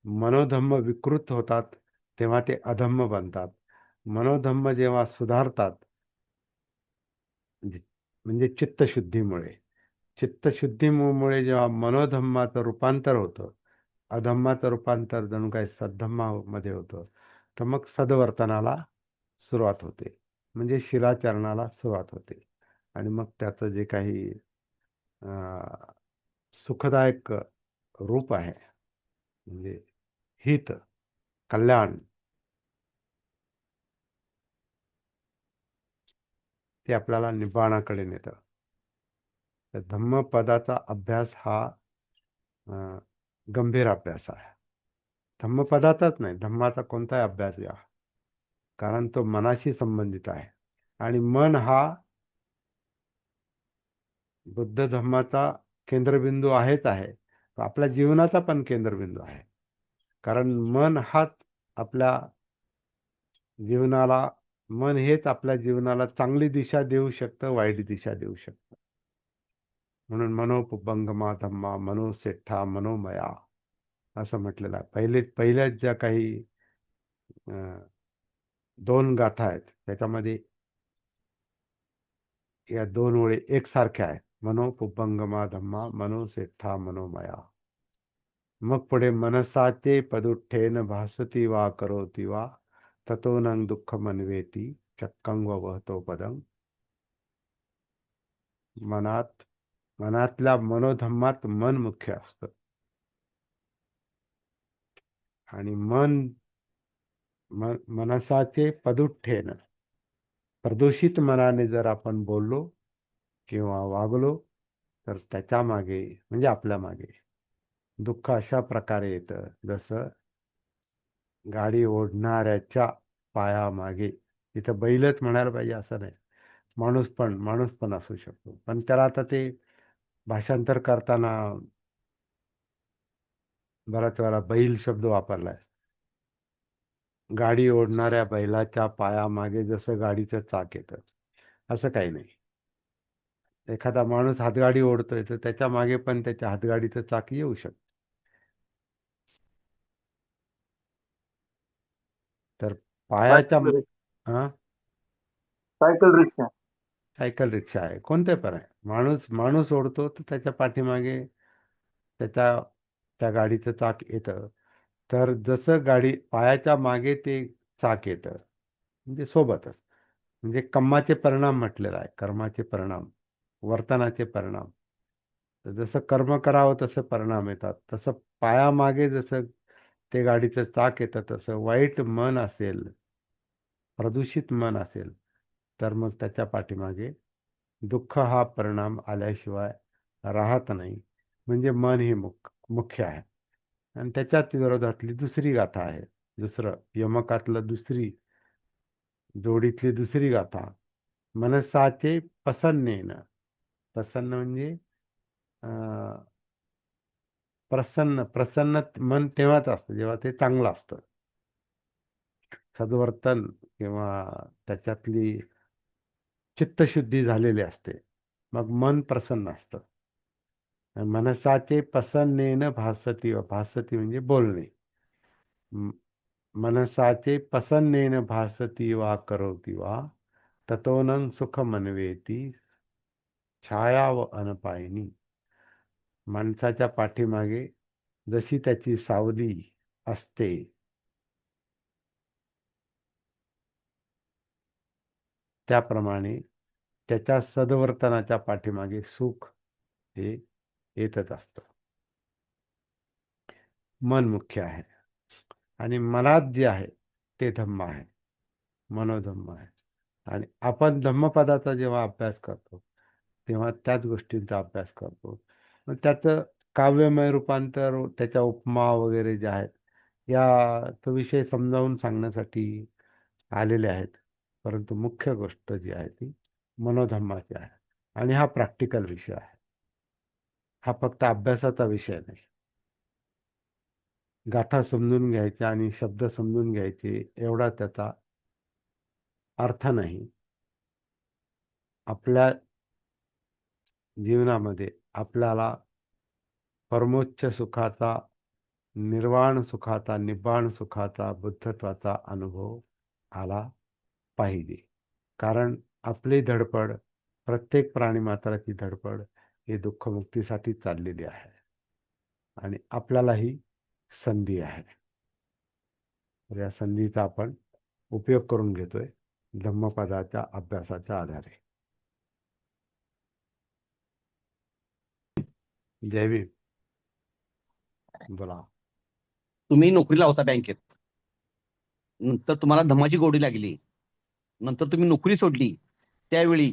मनोधम्म विकृत होतात तेव्हा ते अधम्म बनतात. मनोधम्म जेव्हा सुधारतात, म्हणजे म्हणजे चित्तशुद्धीमुळे, चित्तशुद्धीमुळे जेव्हा मनोधम्माचं रूपांतर होतं, अधम्माचं रूपांतर जणू काही सद्धम्मामध्ये होतं, तर मग सद्वर्तनाला सुरुवात होते. म्हणजे शिलाचरणाला सुरुवात होते. आणि मग त्याचं जे काही सुखदायक रूप आहे, म्हणजे हित, कल्याण, ते आपल्याला निब्बाणाकडे नेतं. तर धम्मपदाचा अभ्यास हा गंभीर अभ्यास आहे. धम्मपदाचाच नाही, धम्माचा कोणताही अभ्यास घ्या, कारण तो मनाशी संबंधित आहे. आणि मन हा बुद्ध धम्माचा केंद्रबिंदू आहेच आहे, आपल्या जीवनाचा पण केंद्रबिंदू आहे. कारण आपल्या जीवनाला मन हेच आपल्या जीवनाला चांगली दिशा देऊ शकतं, वाईट दिशा देऊ शकतं. म्हणून मनोपुब्बंगमा धम्मा मनोसेठ्ठा मनोमया असं म्हटलेलं आहे. पहिल्याच ज्या काही अं, 2 गाथा आहेत, त्याच्यामध्ये या 2 ओळी एकसारख्या आहेत. मनोपुब्बंगमा धम्मा मनोसेठ्ठा मनोमया. मग पुढे मनसाचे पदुठ्ठेन भासती वा करोती वा ततो न दुःखमन्वेती चक्कं व वहतो पदं. मनातल्या मनोधम्मात मन मुख्य असतं. आणि मनसाचे पदुठ्ठेन, प्रदूषित मनाने जर आपण बोललो किंवा वागलो, तर त्याच्या मागे म्हणजे आपल्या मागे दुःख अशा प्रकारे येतं, जसं गाडी ओढणाऱ्याच्या पायामागे. इथं बैलच म्हणायला पाहिजे असं नाही, माणूस पण असू शकतो. पण त्याला आता ते भाषांतर करताना बऱ्याच वेळा बैल शब्द वापरलाय. गाडी ओढणाऱ्या बैलाच्या पायामागे जसं गाडीचं चाक येतं, असं काही नाही. एखादा माणूस हातगाडी ओढतोय, तर त्याच्या मागे पण त्याच्या हातगाडीचं चाक येऊ शकतं. तर पायाच्या सायकल हा सायकल रिक्षा. सायकल रिक्षा आहे, कोणते पण आहे. माणूस माणूस ओढतो, तर त्याच्या पाठीमागे त्याच्या त्या गाडीचं चाक येतं. तर जसं गाडी पायाच्या मागे ते चाक येतं, म्हणजे सोबतच, म्हणजे कर्माचे परिणाम म्हटलेला आहे. कर्माचे परिणाम, वर्तनाचे परिणाम. तर जसं कर्म करावं तसं परिणाम येतात. तसं पायामागे जसं ते गाडीचं चाक येतं, तसं वाईट मन असेल, प्रदूषित मन असेल, तर मग त्याच्या पाठीमागे दुःख हा परिणाम आल्याशिवाय राहत नाही. म्हणजे मन हे मुख्य आहे. आणि त्याच्याच विरोधातली दुसरी गाथा आहे, दुसरं यमकातलं जोडीतली दुसरी गाथा. मनसाचे प्रसन्नेन. प्रसन्न म्हणजे अं, प्रसन्न प्रसन्न मन तेव्हाच असतं जेव्हा ते चांगलं असतं, सद्वर्तन किंवा त्याच्यातली चित्तशुद्धी झालेली असते, मग मन प्रसन्न असतं. मनसाचे प्रसन्नेन भासती, भासती म्हणजे बोलणे. म- मनसाचे प्रसन्नेन भासती वा करोती वा ततोनं सुखमन्वेती छाया व अनपायनी. माणसाच्या पाठीमागे जशी त्याची सावली असते, त्याप्रमाणे त्याच्या सद्वर्तनाच्या पाठीमागे सुख हे येतच असतं. मन मुख्य आहे. आणि मनात जे आहे ते धम्म आहे, मनोधम्म आहे. आणि आपण धम्मपदाचा जेव्हा अभ्यास करतो, तेव्हा त्याच गोष्टींचा अभ्यास करतो. मग त्याचं काव्यमय रूपांतर, त्याच्या उपमा वगैरे ज्या आहेत, या तो विषय समजावून सांगण्यासाठी आलेले आहेत. परंतु मुख्य गोष्ट जी आहे ती मनोधम्माची आहे. आणि हा प्रॅक्टिकल विषय आहे, हा फक्त अभ्यासाचा विषय नाही. गाथा समजून घ्यायच्या आणि शब्द समजून घ्यायचे एवढा त्याचा अर्थ नाही. आपल्या जीवनामध्ये आपल्याला परमोच्च सुखाचा, निर्वाण सुखाचा, निब्बाण सुखाचा, बुद्धत्वाचा अनुभव आला पाहिजे. कारण आपली धडपड, प्रत्येक प्राणीमात्राची धडपड ही दुःखमुक्तीसाठी चाललेली आहे. आणि आपल्यालाही संधी आहे. तर या संधीचा आपण उपयोग करून घेतोय धम्मपदाच्या अभ्यासाच्या आधारे. जय भीम. बोला. तुम्ही नोकरीला होता बँकेत. नंतर तुम्हाला धमाची गोडी लागली. नंतर तुम्ही नोकरी सोडली. त्यावेळी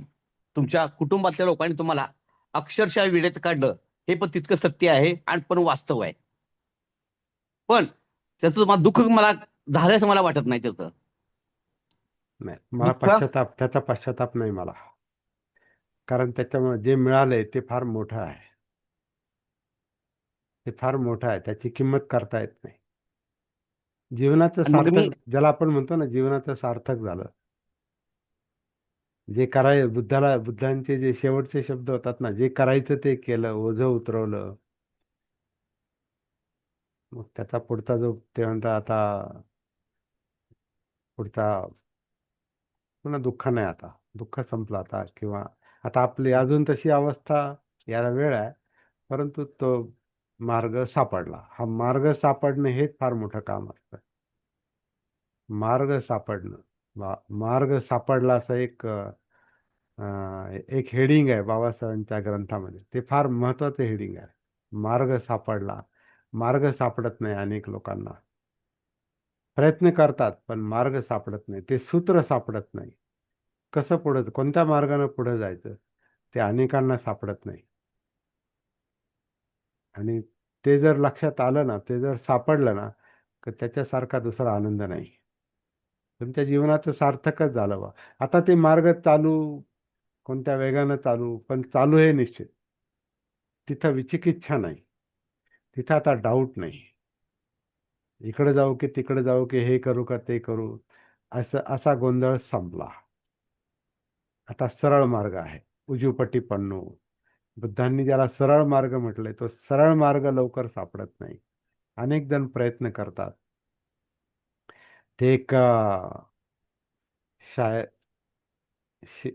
तुमच्या कुटुंबातल्या लोकांनी तुम्हाला अक्षरशः वेळेत काढलं. हे पण तितकं सत्य आहे आणि पण वास्तव आहे. पण त्याचं तुम्हाला दुःख मला झालं असं मला वाटत नाही त्याचं. नाही, मला दुःख त्याचा पश्चाताप नाही मला. कारण त्याच्यामुळे जे मिळालंय ते फार मोठं आहे. ते फार मोठं आहे, त्याची किंमत करता येत नाही. जीवनाचं आणि मग मी सार्थक ज्याला आपण म्हणतो ना, जीवनाचं सार्थक झालं. जे बुद्धांचे जे शेवटचे शब्द होतात ना, जे करायचं ते केलं, ओझं उतरवलं. मग त्याचा पुढचा जो ते म्हणतात आता पुढचा पुन्हा दुःख नाही. आता दुःख संपलं आता, किंवा आता आपली अजून तशी अवस्था याला वेळ आहे, परंतु तो मार्ग सापडला. हा मार्ग सापडणं हेच फार मोठं काम असतं. मार्ग सापडणं, मार्ग सापडला असं एक हेडिंग आहे बाबासाहेबांच्या ग्रंथामध्ये. ते फार महत्वाचं हेडिंग आहे. मार्ग सापडला. मार्ग सापडत नाही अनेक लोकांना. प्रयत्न करतात पण मार्ग सापडत नाही, ते सूत्र सापडत नाही. कसं पुढे, कोणत्या मार्गाने पुढे जायचं ते अनेकांना सापडत नाही. आणि ते जर लक्षात आलं ना, ते जर सापडलं ना, तर त्याच्यासारखा दुसरा आनंद नाही. तुमच्या जीवनाचं सार्थकच झालं बा. आता ते मार्ग चालू, कोणत्या वेगानं चालू, पण चालू हे निश्चित. तिथं विचिकिच्छा नाही. तिथं आता डाऊट नाही. इकडे जाऊ की तिकडे जाऊ, की हे करू का ते करू, असा गोंधळ संपला. आता सरळ मार्ग आहे. उजूपटी पन्नू. बुद्धांनी ज्याला सरळ मार्ग म्हटलंय, तो सरळ मार्ग लवकर सापडत नाही. अनेक जण प्रयत्न करतात. ते एक शाय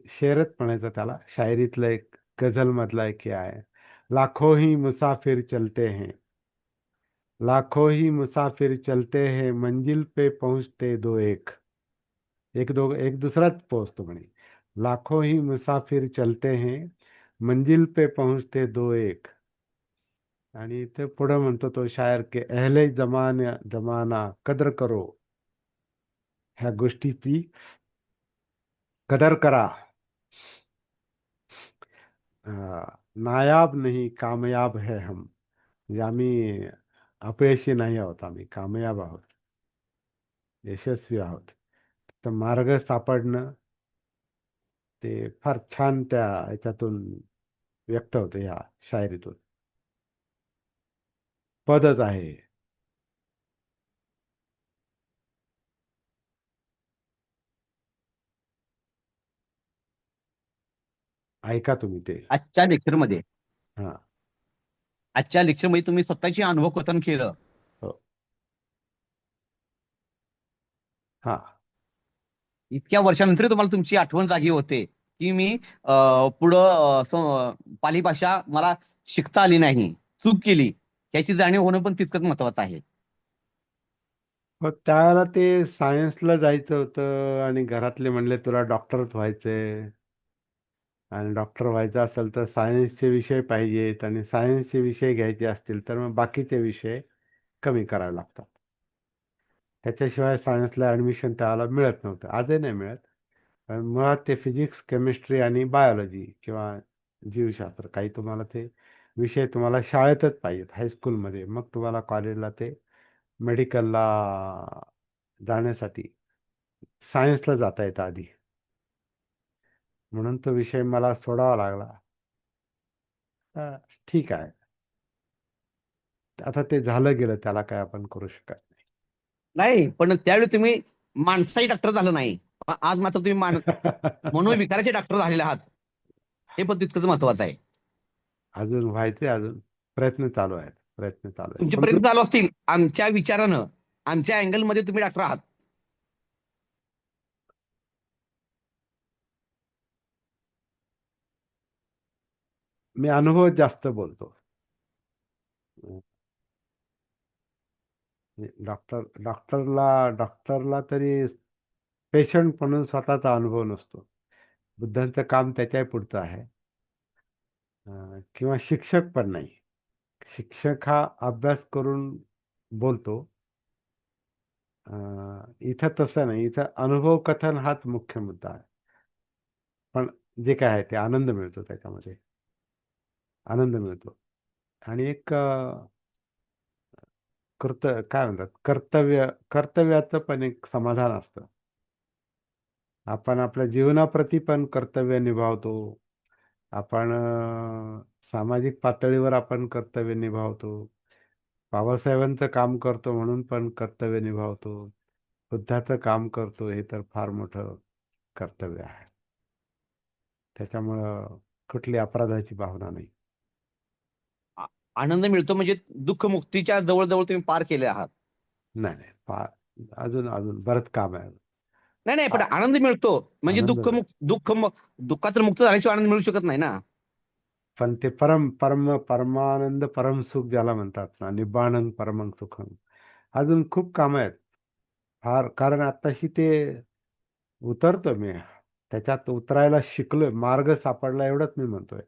शेरच म्हणायचं त्याला, शायरीतलं एक गझल मधला एक हे आहे. लाखो ही मुसाफिर चलते हैं, लाखों ही मुसाफिर चलते हैं, मंजिल पे पहुंचते दो एक. एक दूसराच पोहोचतो म्हणे. लाखों ही मुसाफिर चलते हैं, मंजिल पे पहुंचते दो एक. आणि ते पुढे म्हणतो तो शायर, की अहले जमाना कदर करो, ह्या गोष्टीची कदर करा. नायाब नाही कामयाब है हम. म्हणजे आम्ही अपयशी नाही आहोत, आम्ही कामयाब आहोत, यशस्वी आहोत. तर मार्ग सापडणं ते फार छान त्या ह्याच्यातून व्यक्त होते, या शायरीतून. पदच आहे. ऐका तुम्ही ते. आजच्या लेक्चरमध्ये हा. आजच्या लेक्चरमध्ये तुम्ही स्वतःची अनुभव कथन केलं. हो. हा. इतक्या वर्षानंतर तुम्हाला तुमची आठवण जागी होते की मी पुढं पाली भाषा मला शिकता आली नाही, चूक केली. याची जाणीव होणं पण तितकंच महत्वाचं आहे. मग त्यावेळेला ते सायन्सला जायचं होतं, आणि घरातले म्हणले तुला डॉक्टरच व्हायचंय, आणि डॉक्टर व्हायचं असेल तर सायन्सचे विषय पाहिजेत, आणि सायन्सचे विषय घ्यायचे असतील तर मग बाकीचे विषय कमी करावे लागतात. त्याच्याशिवाय सायन्सला ॲडमिशन त्याला मिळत नव्हतं, आजही नाही मिळत. पण मुळात ते फिजिक्स, केमिस्ट्री आणि बायोलॉजी किंवा जीवशास्त्र, काही तुम्हाला ते विषय तुम्हाला शाळेतच पाहिजेत, हायस्कूलमध्ये. मग तुम्हाला कॉलेजला ते मेडिकलला जाण्यासाठी सायन्सला जाता येतं आधी. म्हणून तो विषय मला सोडावा लागला. ठीक आहे, आता ते झालं गेलं, त्याला काय आपण करू शकत नाही, पण त्यावेळी तुम्ही माणसाही डॉक्टर झालं नाही. आज मात्र तुम्ही नाही. मनोविकाराचे डॉक्टर झालेले आहात. हे पण तितकंच महत्वाचं आहे. अजून व्हायचे, अजून प्रयत्न चालू आहेत, प्रयत्न चालू आहेत. तुमचे पण प्रयत्न चालू असतील. आमच्या विचारानं, आमच्या अँगलमध्ये तुम्ही डॉक्टर आहात. मी अनुभव जास्त बोलतो. डॉक्टरला तरी पेशंट म्हणून स्वतःचा अनुभव नसतो. बुद्धांचं काम त्याच्याही पुढचं आहे. किंवा शिक्षक पण नाही. शिक्षक हा अभ्यास करून बोलतो. इथं तसं नाही. इथं अनुभव कथन हाच मुख्य मुद्दा आहे. पण जे काय आहे ते आनंद मिळतो त्याच्यामध्ये. आनंद मिळतो. आणि एक काय म्हणतात, कर्तव्याचं पण एक समाधान असतं. आपण आपल्या जीवनाप्रती पण कर्तव्य निभावतो. आपण सामाजिक पातळीवर आपण कर्तव्य निभावतो. बाबासाहेबांचं काम करतो म्हणून पण कर्तव्य निभावतो. बुद्धाचं काम करतो हे तर फार मोठं कर्तव्य आहे. त्याच्यामुळं कुठली अपराधाची भावना नाही. आ- आनंद मिळतो म्हणजे दुःखमुक्तीच्या जवळ तुम्ही पार केले आहात. नाही नाही, फार अजून अजून बरंच काम आहे. नाही नाही, पण आ- आनंद मिळतो म्हणजे आनंद मिळतो. दुःखातून मुक्त झाल्याशिवाय आनंद मिळू शकत नाही ना. पण ते परमानंद परम सुख ज्याला म्हणतात ना, निब्बाणं परमं सुखं, अजून खूप कामं आहेत फार. कारण आत्ताशी ते उतरतो मी, त्याच्यात उतरायला शिकलोय, मार्ग सापडला एवढंच मी म्हणतोय.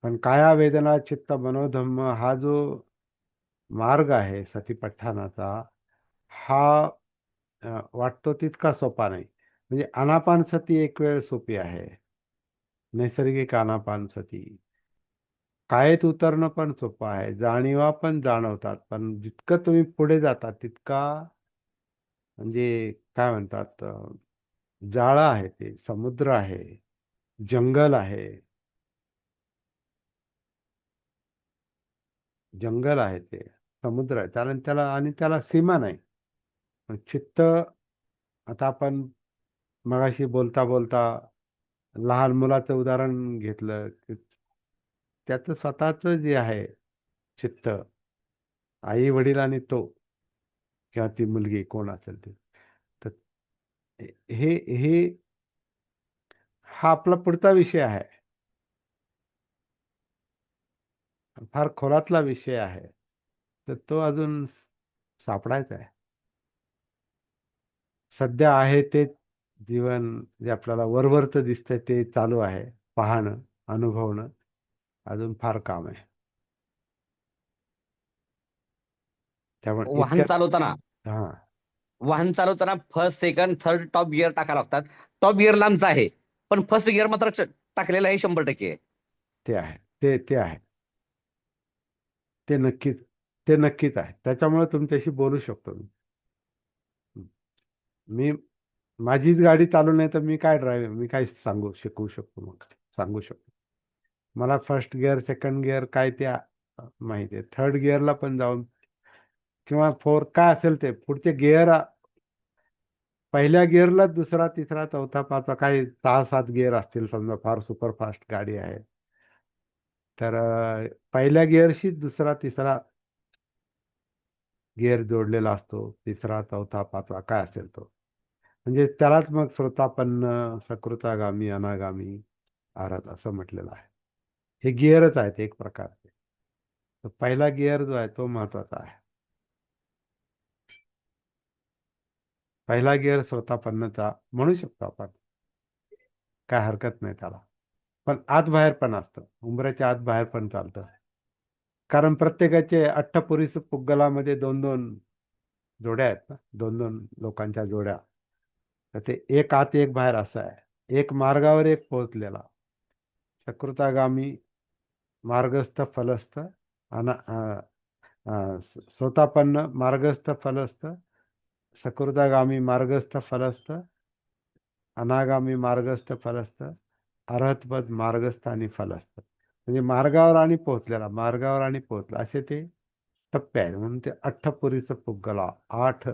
पण काया वेदना चित्त मनोधम्म हा जो मार्ग आहे सतीपट्टणाचा, हा वाटतो तितका सोपा नाही. म्हणजे आनापानसती एक वेळ सोपी आहे, नैसर्गिक आनापानसती. कायेत उतरणं पण सोपं आहे, जाणीवा पण जाणवतात. पण जितकं तुम्ही पुढे जाता तितका म्हणजे काय म्हणतात, जाळं आहे, ते समुद्र आहे, जंगल आहे. जंगल आहे ते, समुद्र आहे, कारण त्याला सीमा नाही. पण चित्त, आता आपण मगाशी बोलता बोलता लहान मुलाचं उदाहरण घेतलं की त्याचं स्वतःच जे आहे चित्त, आई वडील आणि तो, किंवा ती मुलगी कोण असेल ते, तर हे हे हा आपला पुढचा विषय आहे, फार खोलातला विषय आहे. तर तो अजून सापडायचा आहे. सध्या आहे ते जीवन जे आपल्याला वरवरचं दिसतंय ते चालू आहे, पाहणं, अनुभवणं. अजून फार काम आहे. त्यामुळे वाहन चालवताना हा, वाहन चालवताना first second third top gear टाकायला लागतात. टॉप गिअर लांबचा आहे, पण फर्स्ट गिअर मात्र टाकलेला आहे 100%. ते आहे, ते आहे, ते नक्कीच, ते नक्कीच आहे. त्याच्यामुळे तुमच्याशी बोलू शकतो मी. मी माझीच गाडी चालू नाही तर मी काय शिकवू शकतो, मग सांगू शकतो. मला फर्स्ट गिअर सेकंड गिअर काय ते माहिती आहे. थर्ड गिअरला पण जाऊन, किंवा फोर्थ काय असेल ते पुढचे गिअर, पहिल्या गिअरला दुसरा तिसरा चौथा पाचवा काही 6-7 गिअर असतील समजा, फार सुपरफास्ट गाडी आहे तर पहिल्या गिअरशी दुसरा तिसरा गिअर जोडलेला असतो, तिसरा चौथा पाचवा काय असेल तो. म्हणजे त्यालाच मग श्रोतापन्न, सकृतागामी, अनागामी, आरत असं म्हटलेलं आहे. हे गिअरच आहेत एक प्रकारचे. तर पहिला गिअर जो आहे तो महत्वाचा आहे. पहिला गिअर श्रोतापन्नचा म्हणू शकतो आपण, काय हरकत नाही त्याला. पण आत बाहेर पण असतं, उंबऱ्याच्या आत बाहेर पण चालतं. कारण प्रत्येकाचे अठ्ठपुरीस पुद्गलामध्ये 2-2 जोड्या आहेत ना, 2-2 लोकांच्या जोड्या. तर ते एक आत एक बाहेर असं आहे. एक मार्गावर एक पोहोचलेला सकृतागामी, मार्गस्थ फलस्थ, अना स्वतापन्न मार्गस्थ फलस्थ, सकृतागामी मार्गस्थ फलस्थ, अनागामी मार्गस्थ फलस्थ, अरहतपद मार्गस्थ आणि फलस्थ. म्हणजे मार्गावर आणि पोहोचलेला, मार्गावर आणि पोहोचला, असे ते टप्पे आहेत. म्हणून ते अठ्ठपुरीचं पुद्गला, 8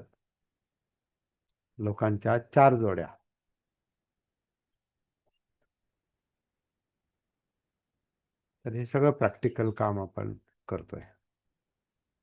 लोकांच्या 4 जोड्या. तर हे सगळं प्रॅक्टिकल काम आपण करतोय.